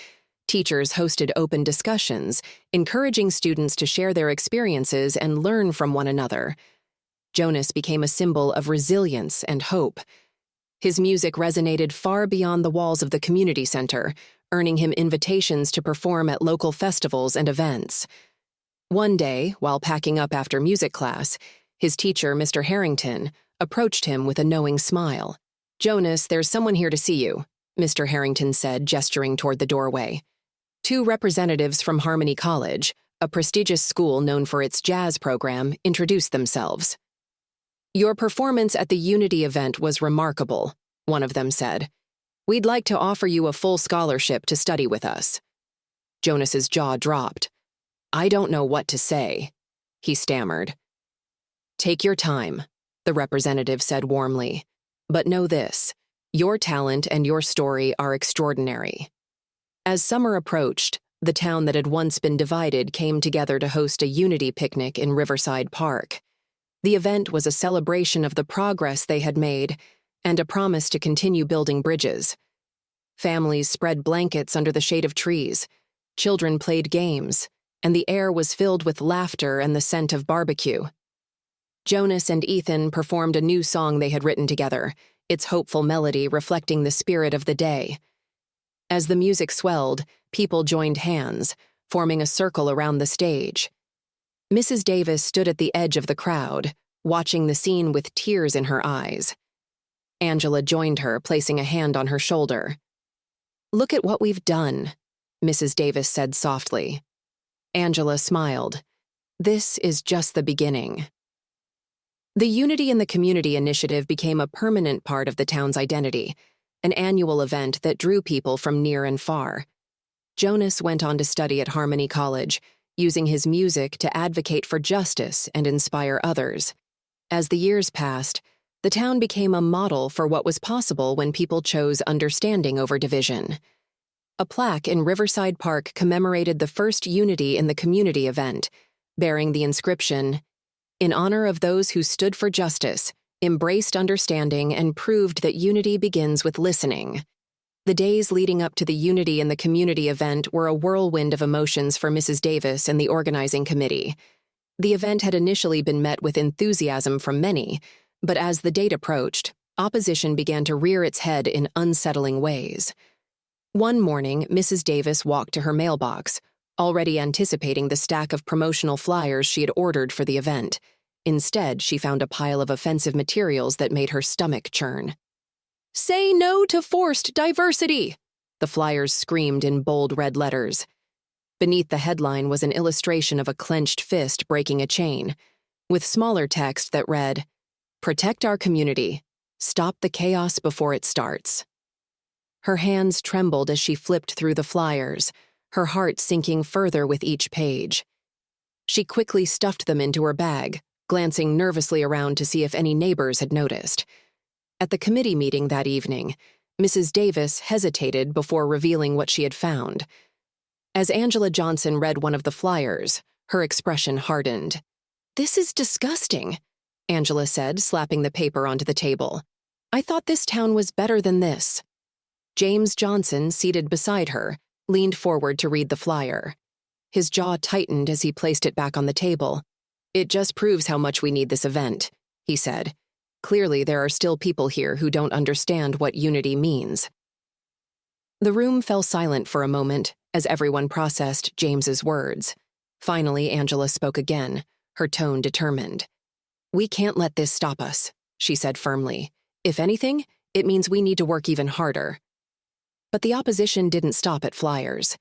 Teachers hosted open discussions, encouraging students to share their experiences and learn from one another. Jonas became a symbol of resilience and hope. His music resonated far beyond the walls of the community center, earning him invitations to perform at local festivals and events. One day, while packing up after music class, his teacher, Mr. Harrington, approached him with a knowing smile. "Jonas, there's someone here to see you," Mr. Harrington said, gesturing toward the doorway. Two representatives from Harmony College, a prestigious school known for its jazz program, introduced themselves. "Your performance at the Unity event was remarkable," one of them said. "We'd like to offer you a full scholarship to study with us." Jonas's jaw dropped. "I don't know what to say," he stammered. "Take your time," the representative said warmly. "But know this, your talent and your story are extraordinary." As summer approached, the town that had once been divided came together to host a unity picnic in Riverside Park. The event was a celebration of the progress they had made and a promise to continue building bridges. Families spread blankets under the shade of trees, children played games, and the air was filled with laughter and the scent of barbecue. Jonas and Ethan performed a new song they had written together, its hopeful melody reflecting the spirit of the day. As the music swelled, people joined hands, forming a circle around the stage. Mrs. Davis stood at the edge of the crowd, watching the scene with tears in her eyes. Angela joined her, placing a hand on her shoulder. "Look at what we've done," Mrs. Davis said softly. Angela smiled. "This is just the beginning." The Unity in the Community initiative became a permanent part of the town's identity, an annual event that drew people from near and far. Jonas went on to study at Harmony College, using his music to advocate for justice and inspire others. As the years passed, the town became a model for what was possible when people chose understanding over division. A plaque in Riverside Park commemorated the first Unity in the Community event, bearing the inscription, "In honor of those who stood for justice, embraced understanding, and proved that unity begins with listening." The days leading up to the Unity in the Community event were a whirlwind of emotions for Mrs. Davis and the organizing committee. The event had initially been met with enthusiasm from many, but as the date approached, opposition began to rear its head in unsettling ways. One morning, Mrs. Davis walked to her mailbox, already anticipating the stack of promotional flyers she had ordered for the event. Instead, she found a pile of offensive materials that made her stomach churn. "Say no to forced diversity!" the flyers screamed in bold red letters. Beneath the headline was an illustration of a clenched fist breaking a chain, with smaller text that read, "Protect our community. Stop the chaos before it starts." Her hands trembled as she flipped through the flyers, her heart sinking further with each page. She quickly stuffed them into her bag, glancing nervously around to see if any neighbors had noticed. At the committee meeting that evening, Mrs. Davis hesitated before revealing what she had found. As Angela Johnson read one of the flyers, her expression hardened. "This is disgusting," Angela said, slapping the paper onto the table. "I thought this town was better than this." James Johnson, seated beside her, leaned forward to read the flyer. His jaw tightened as he placed it back on the table. "It just proves how much we need this event," he said. "Clearly, there are still people here who don't understand what unity means." The room fell silent for a moment as everyone processed James's words. Finally, Angela spoke again, her tone determined. "We can't let this stop us," she said firmly. "If anything, it means we need to work even harder." But the opposition didn't stop at flyers.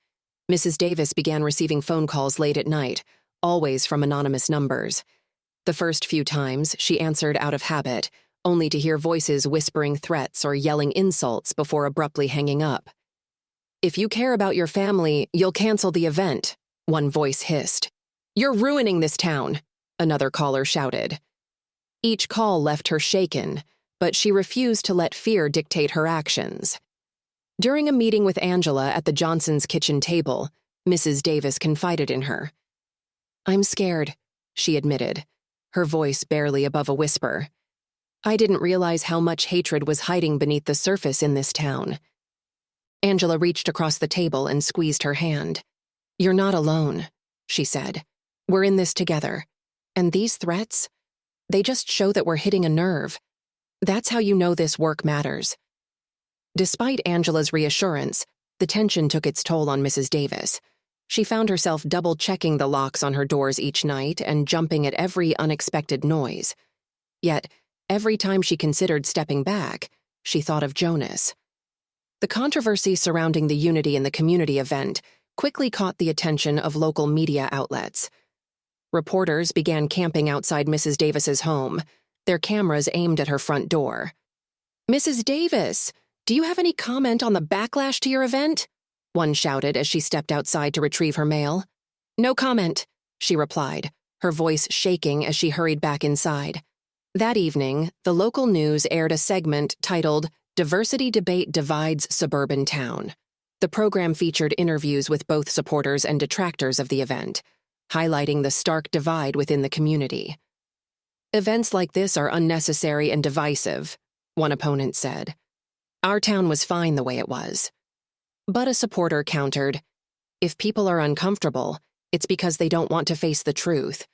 Mrs. Davis began receiving phone calls late at night, always from anonymous numbers. The first few times, she answered out of habit, only to hear voices whispering threats or yelling insults before abruptly hanging up. "If you care about your family, you'll cancel the event," one voice hissed. "You're ruining this town," another caller shouted. Each call left her shaken, but she refused to let fear dictate her actions. During a meeting with Angela at the Johnsons' kitchen table, Mrs. Davis confided in her. "I'm scared," she admitted, her voice barely above a whisper. "I didn't realize how much hatred was hiding beneath the surface in this town." Angela reached across the table and squeezed her hand. "You're not alone," she said. "We're in this together. And these threats, they just show that we're hitting a nerve. That's how you know this work matters." Despite Angela's reassurance, the tension took its toll on Mrs. Davis. She found herself double-checking the locks on her doors each night and jumping at every unexpected noise. Yet, every time she considered stepping back, she thought of Jonas. The controversy surrounding the Unity in the Community event quickly caught the attention of local media outlets. Reporters began camping outside Mrs. Davis's home, their cameras aimed at her front door. "Mrs. Davis, do you have any comment on the backlash to your event?" one shouted as she stepped outside to retrieve her mail. No comment, she replied, her voice shaking as she hurried back inside. That evening, the local news aired a segment titled Diversity Debate Divides Suburban Town. The program featured interviews with both supporters and detractors of the event, highlighting the stark divide within the community. Events like this are unnecessary and divisive, one opponent said. Our town was fine the way it was. But a supporter countered, if people are uncomfortable, it's because they don't want to face the truth.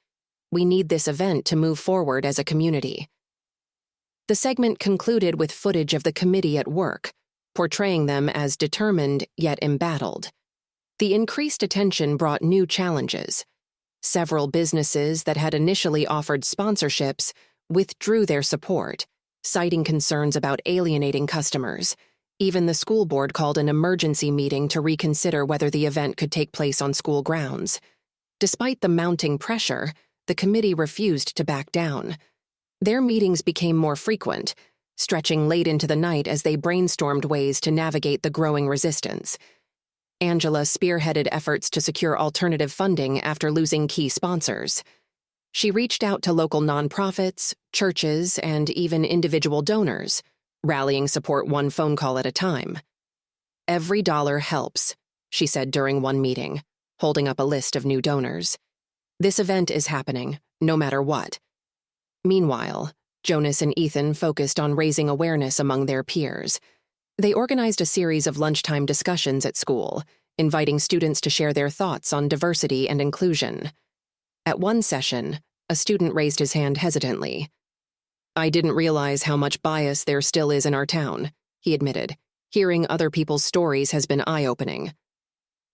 We need this event to move forward as a community. The segment concluded with footage of the committee at work, portraying them as determined yet embattled. The increased attention brought new challenges. Several businesses that had initially offered sponsorships withdrew their support, citing concerns about alienating customers. Even the school board called an emergency meeting to reconsider whether the event could take place on school grounds. Despite the mounting pressure, the committee refused to back down. Their meetings became more frequent, stretching late into the night as they brainstormed ways to navigate the growing resistance. Angela spearheaded efforts to secure alternative funding after losing key sponsors. She reached out to local nonprofits, churches, and even individual donors, rallying support one phone call at a time. Every dollar helps, she said during one meeting, holding up a list of new donors. This event is happening, no matter what. Meanwhile, Jonas and Ethan focused on raising awareness among their peers. They organized a series of lunchtime discussions at school, inviting students to share their thoughts on diversity and inclusion. At one session, a student raised his hand hesitantly. I didn't realize how much bias there still is in our town, he admitted. Hearing other people's stories has been eye-opening.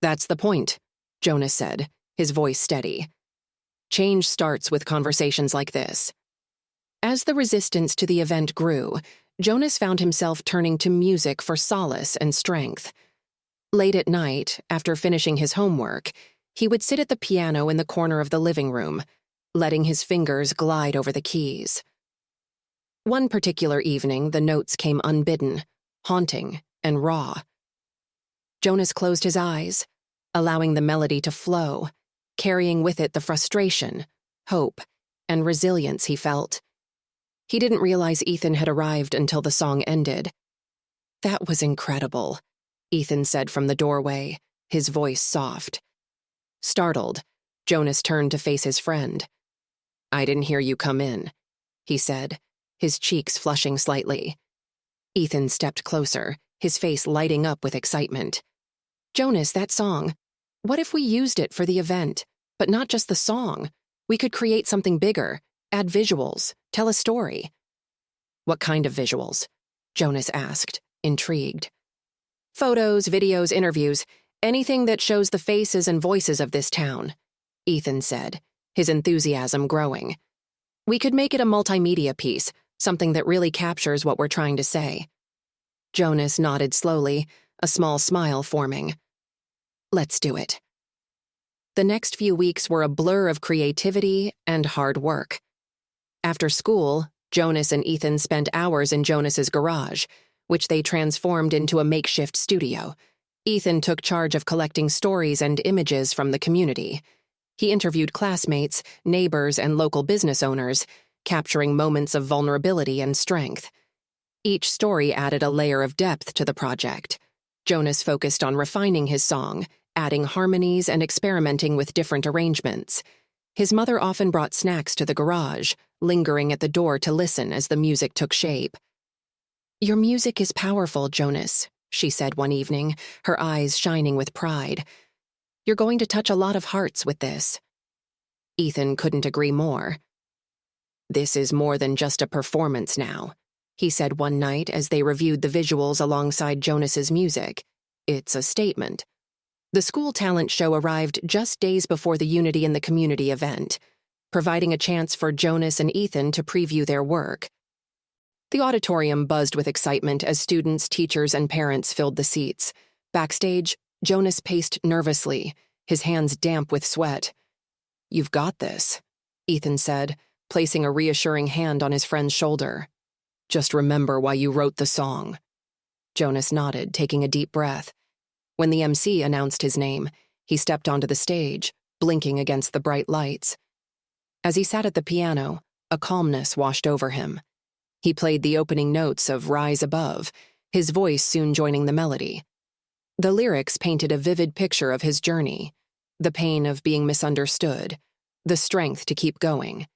That's the point, Jonas said, his voice steady. Change starts with conversations like this. As the resistance to the event grew, Jonas found himself turning to music for solace and strength. Late at night, after finishing his homework, he would sit at the piano in the corner of the living room, letting his fingers glide over the keys. One particular evening, the notes came unbidden, haunting and raw. Jonas closed his eyes, allowing the melody to flow, carrying with it the frustration, hope, and resilience he felt. He didn't realize Ethan had arrived until the song ended. That was incredible, Ethan said from the doorway, his voice soft. Startled, Jonas turned to face his friend. I didn't hear you come in, he said, his cheeks flushing slightly. Ethan stepped closer, his face lighting up with excitement. Jonas, that song. What if we used it for the event, but not just the song? We could create something bigger, add visuals, tell a story. What kind of visuals? Jonas asked, intrigued. Photos, videos, interviews, anything that shows the faces and voices of this town, Ethan said, his enthusiasm growing. We could make it a multimedia piece, something that really captures what we're trying to say. Jonas nodded slowly, a small smile forming. Let's do it. The next few weeks were a blur of creativity and hard work. After school, Jonas and Ethan spent hours in Jonas's garage, which they transformed into a makeshift studio. Ethan took charge of collecting stories and images from the community. He interviewed classmates, neighbors, and local business owners, capturing moments of vulnerability and strength. Each story added a layer of depth to the project. Jonas focused on refining his song, adding harmonies and experimenting with different arrangements. His mother often brought snacks to the garage, lingering at the door to listen as the music took shape. Your music is powerful, Jonas, she said one evening, her eyes shining with pride. You're going to touch a lot of hearts with this. Ethan couldn't agree more. This is more than just a performance now, he said one night as they reviewed the visuals alongside Jonas's music. It's a statement. The school talent show arrived just days before the Unity in the Community event, providing a chance for Jonas and Ethan to preview their work. The auditorium buzzed with excitement as students, teachers, and parents filled the seats. Backstage, Jonas paced nervously, his hands damp with sweat. You've got this, Ethan said, placing a reassuring hand on his friend's shoulder. Just remember why you wrote the song. Jonas nodded, taking a deep breath. When the MC announced his name, he stepped onto the stage, blinking against the bright lights. As he sat at the piano, a calmness washed over him. He played the opening notes of Rise Above, his voice soon joining the melody. The lyrics painted a vivid picture of his journey, the pain of being misunderstood, the strength to keep going,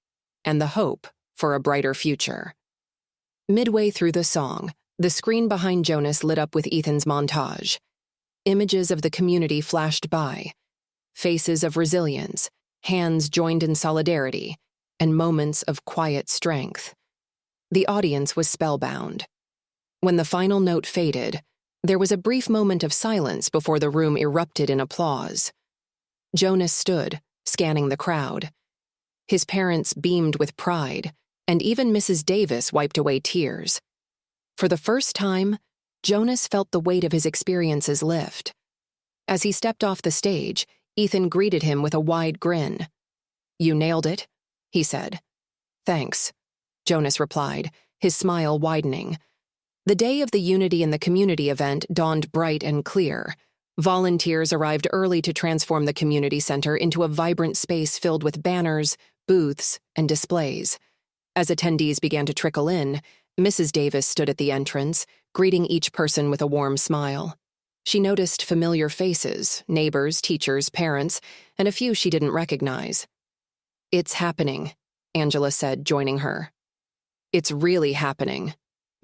and the hope for a brighter future. Midway through the song, the screen behind Jonas lit up with Ethan's montage. Images of the community flashed by, faces of resilience, hands joined in solidarity, and moments of quiet strength. The audience was spellbound. When the final note faded, there was a brief moment of silence before the room erupted in applause. Jonas stood, scanning the crowd. His parents beamed with pride, and even Mrs. Davis wiped away tears. For the first time, Jonas felt the weight of his experiences lift. As he stepped off the stage, Ethan greeted him with a wide grin. "You nailed it," he said. "Thanks," Jonas replied, his smile widening. The day of the Unity in the Community event dawned bright and clear. Volunteers arrived early to transform the community center into a vibrant space filled with banners, booths, and displays. As attendees began to trickle in, Mrs. Davis stood at the entrance, greeting each person with a warm smile. She noticed familiar faces, neighbors, teachers, parents, and a few she didn't recognize. "It's happening," Angela said, joining her. "It's really happening,"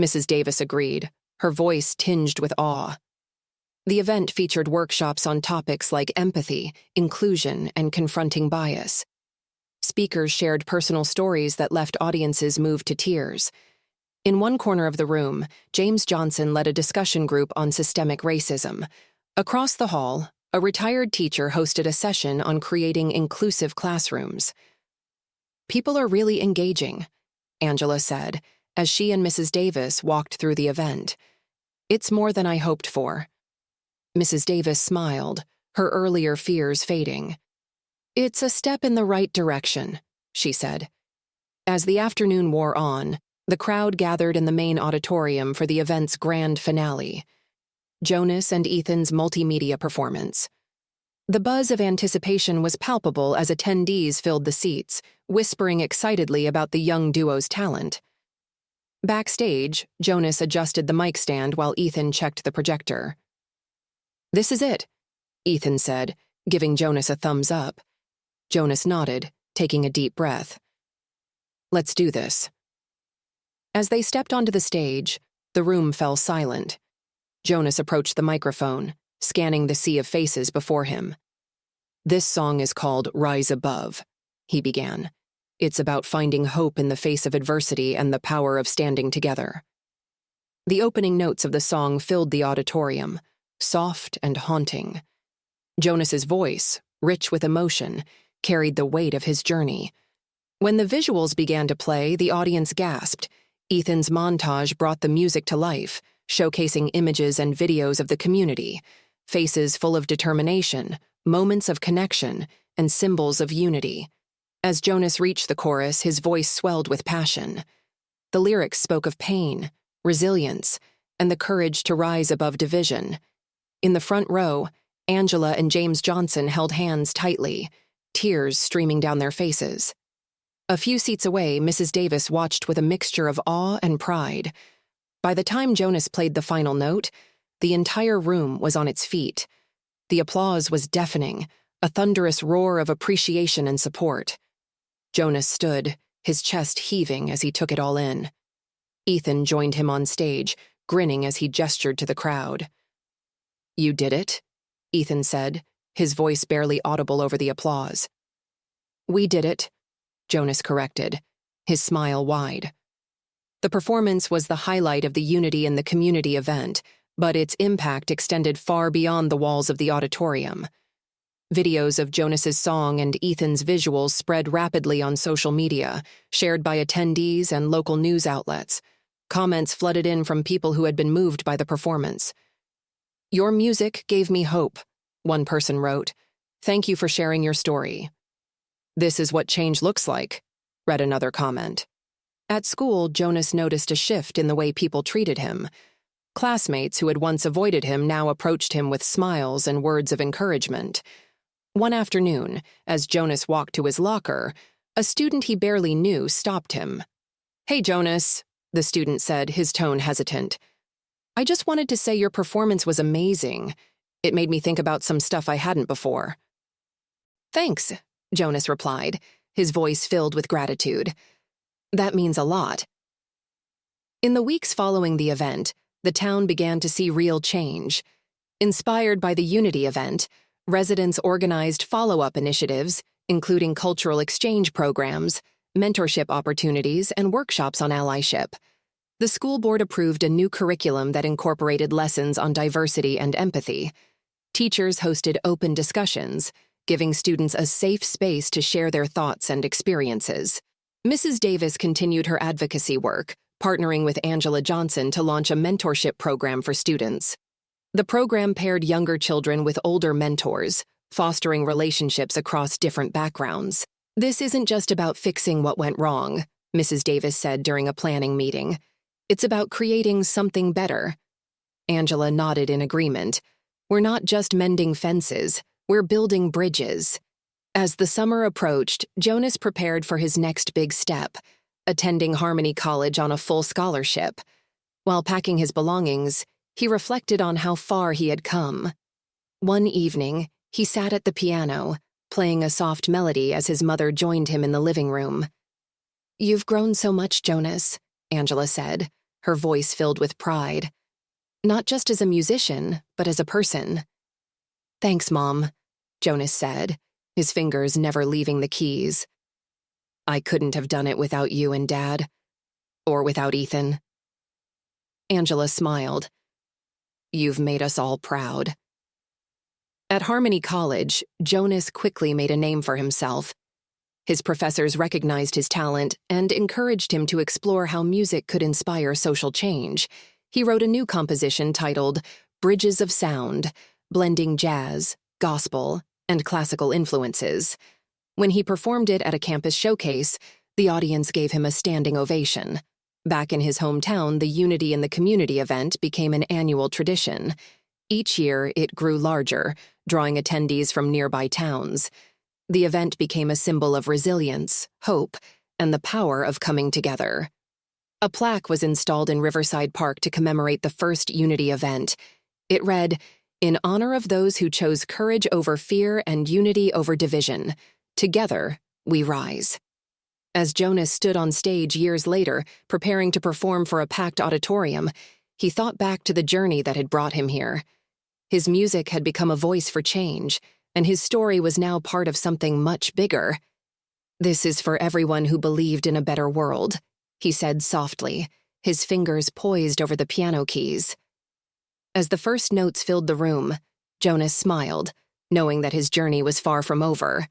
Mrs. Davis agreed, her voice tinged with awe. The event featured workshops on topics like empathy, inclusion, and confronting bias. Speakers shared personal stories that left audiences moved to tears. In one corner of the room, James Johnson led a discussion group on systemic racism. Across the hall, a retired teacher hosted a session on creating inclusive classrooms. "People are really engaging," Angela said, as she and Mrs. Davis walked through the event. "It's more than I hoped for." Mrs. Davis smiled, her earlier fears fading. "It's a step in the right direction," she said. As the afternoon wore on, the crowd gathered in the main auditorium for the event's grand finale, Jonas and Ethan's multimedia performance. The buzz of anticipation was palpable as attendees filled the seats, whispering excitedly about the young duo's talent. Backstage, Jonas adjusted the mic stand while Ethan checked the projector. "This is it," Ethan said, giving Jonas a thumbs up. Jonas nodded, taking a deep breath. "Let's do this." As they stepped onto the stage, the room fell silent. Jonas approached the microphone, scanning the sea of faces before him. "This song is called Rise Above," he began. "It's about finding hope in the face of adversity and the power of standing together." The opening notes of the song filled the auditorium, soft and haunting. Jonas's voice, rich with emotion, carried the weight of his journey. When the visuals began to play, the audience gasped. Ethan's montage brought the music to life, showcasing images and videos of the community, faces full of determination, moments of connection, and symbols of unity. As Jonas reached the chorus, his voice swelled with passion. The lyrics spoke of pain, resilience, and the courage to rise above division. In the front row, Angela and James Johnson held hands tightly, tears streaming down their faces. A few seats away, Mrs. Davis watched with a mixture of awe and pride. By the time Jonas played the final note, the entire room was on its feet. The applause was deafening, a thunderous roar of appreciation and support. Jonas stood, his chest heaving as he took it all in. Ethan joined him on stage, grinning as he gestured to the crowd. "You did it," Ethan said, his voice barely audible over the applause. "We did it," Jonas corrected, his smile wide. The performance was the highlight of the Unity in the Community event, but its impact extended far beyond the walls of the auditorium. Videos of Jonas's song and Ethan's visuals spread rapidly on social media, shared by attendees and local news outlets. Comments flooded in from people who had been moved by the performance. "Your music gave me hope," one person wrote. "Thank you for sharing your story." "This is what change looks like," read another comment. At school, Jonas noticed a shift in the way people treated him. Classmates who had once avoided him now approached him with smiles and words of encouragement. One afternoon, as Jonas walked to his locker, a student he barely knew stopped him. "Hey, Jonas," the student said, his tone hesitant. "I just wanted to say your performance was amazing. It made me think about some stuff I hadn't before." "Thanks," Jonas replied, his voice filled with gratitude. "That means a lot." In the weeks following the event, the town began to see real change. Inspired by the Unity event, residents organized follow-up initiatives, including cultural exchange programs, mentorship opportunities, and workshops on allyship. The school board approved a new curriculum that incorporated lessons on diversity and empathy. Teachers hosted open discussions, giving students a safe space to share their thoughts and experiences. Mrs. Davis continued her advocacy work, partnering with Angela Johnson to launch a mentorship program for students. The program paired younger children with older mentors, fostering relationships across different backgrounds. "This isn't just about fixing what went wrong," Mrs. Davis said during a planning meeting. "It's about creating something better." Angela nodded in agreement. "We're not just mending fences, we're building bridges." As the summer approached, Jonas prepared for his next big step, attending Harmony College on a full scholarship. While packing his belongings, he reflected on how far he had come. One evening, he sat at the piano, playing a soft melody as his mother joined him in the living room. "You've grown so much, Jonas," Angela said, her voice filled with pride. "Not just as a musician, but as a person." "Thanks, Mom," Jonas said, his fingers never leaving the keys. "I couldn't have done it without you and Dad. Or without Ethan." Angela smiled. "You've made us all proud." At Harmony College, Jonas quickly made a name for himself. His professors recognized his talent and encouraged him to explore how music could inspire social change. He wrote a new composition titled Bridges of Sound, blending jazz, gospel, and classical influences. When he performed it at a campus showcase, the audience gave him a standing ovation. Back in his hometown, the Unity in the Community event became an annual tradition. Each year, it grew larger, drawing attendees from nearby towns. The event became a symbol of resilience, hope, and the power of coming together. A plaque was installed in Riverside Park to commemorate the first Unity event. It read, "In honor of those who chose courage over fear and unity over division. Together, we rise." As Jonas stood on stage years later, preparing to perform for a packed auditorium, he thought back to the journey that had brought him here. His music had become a voice for change, and his story was now part of something much bigger. "This is for everyone who believed in a better world," he said softly, his fingers poised over the piano keys. As the first notes filled the room, Jonas smiled, knowing that his journey was far from over.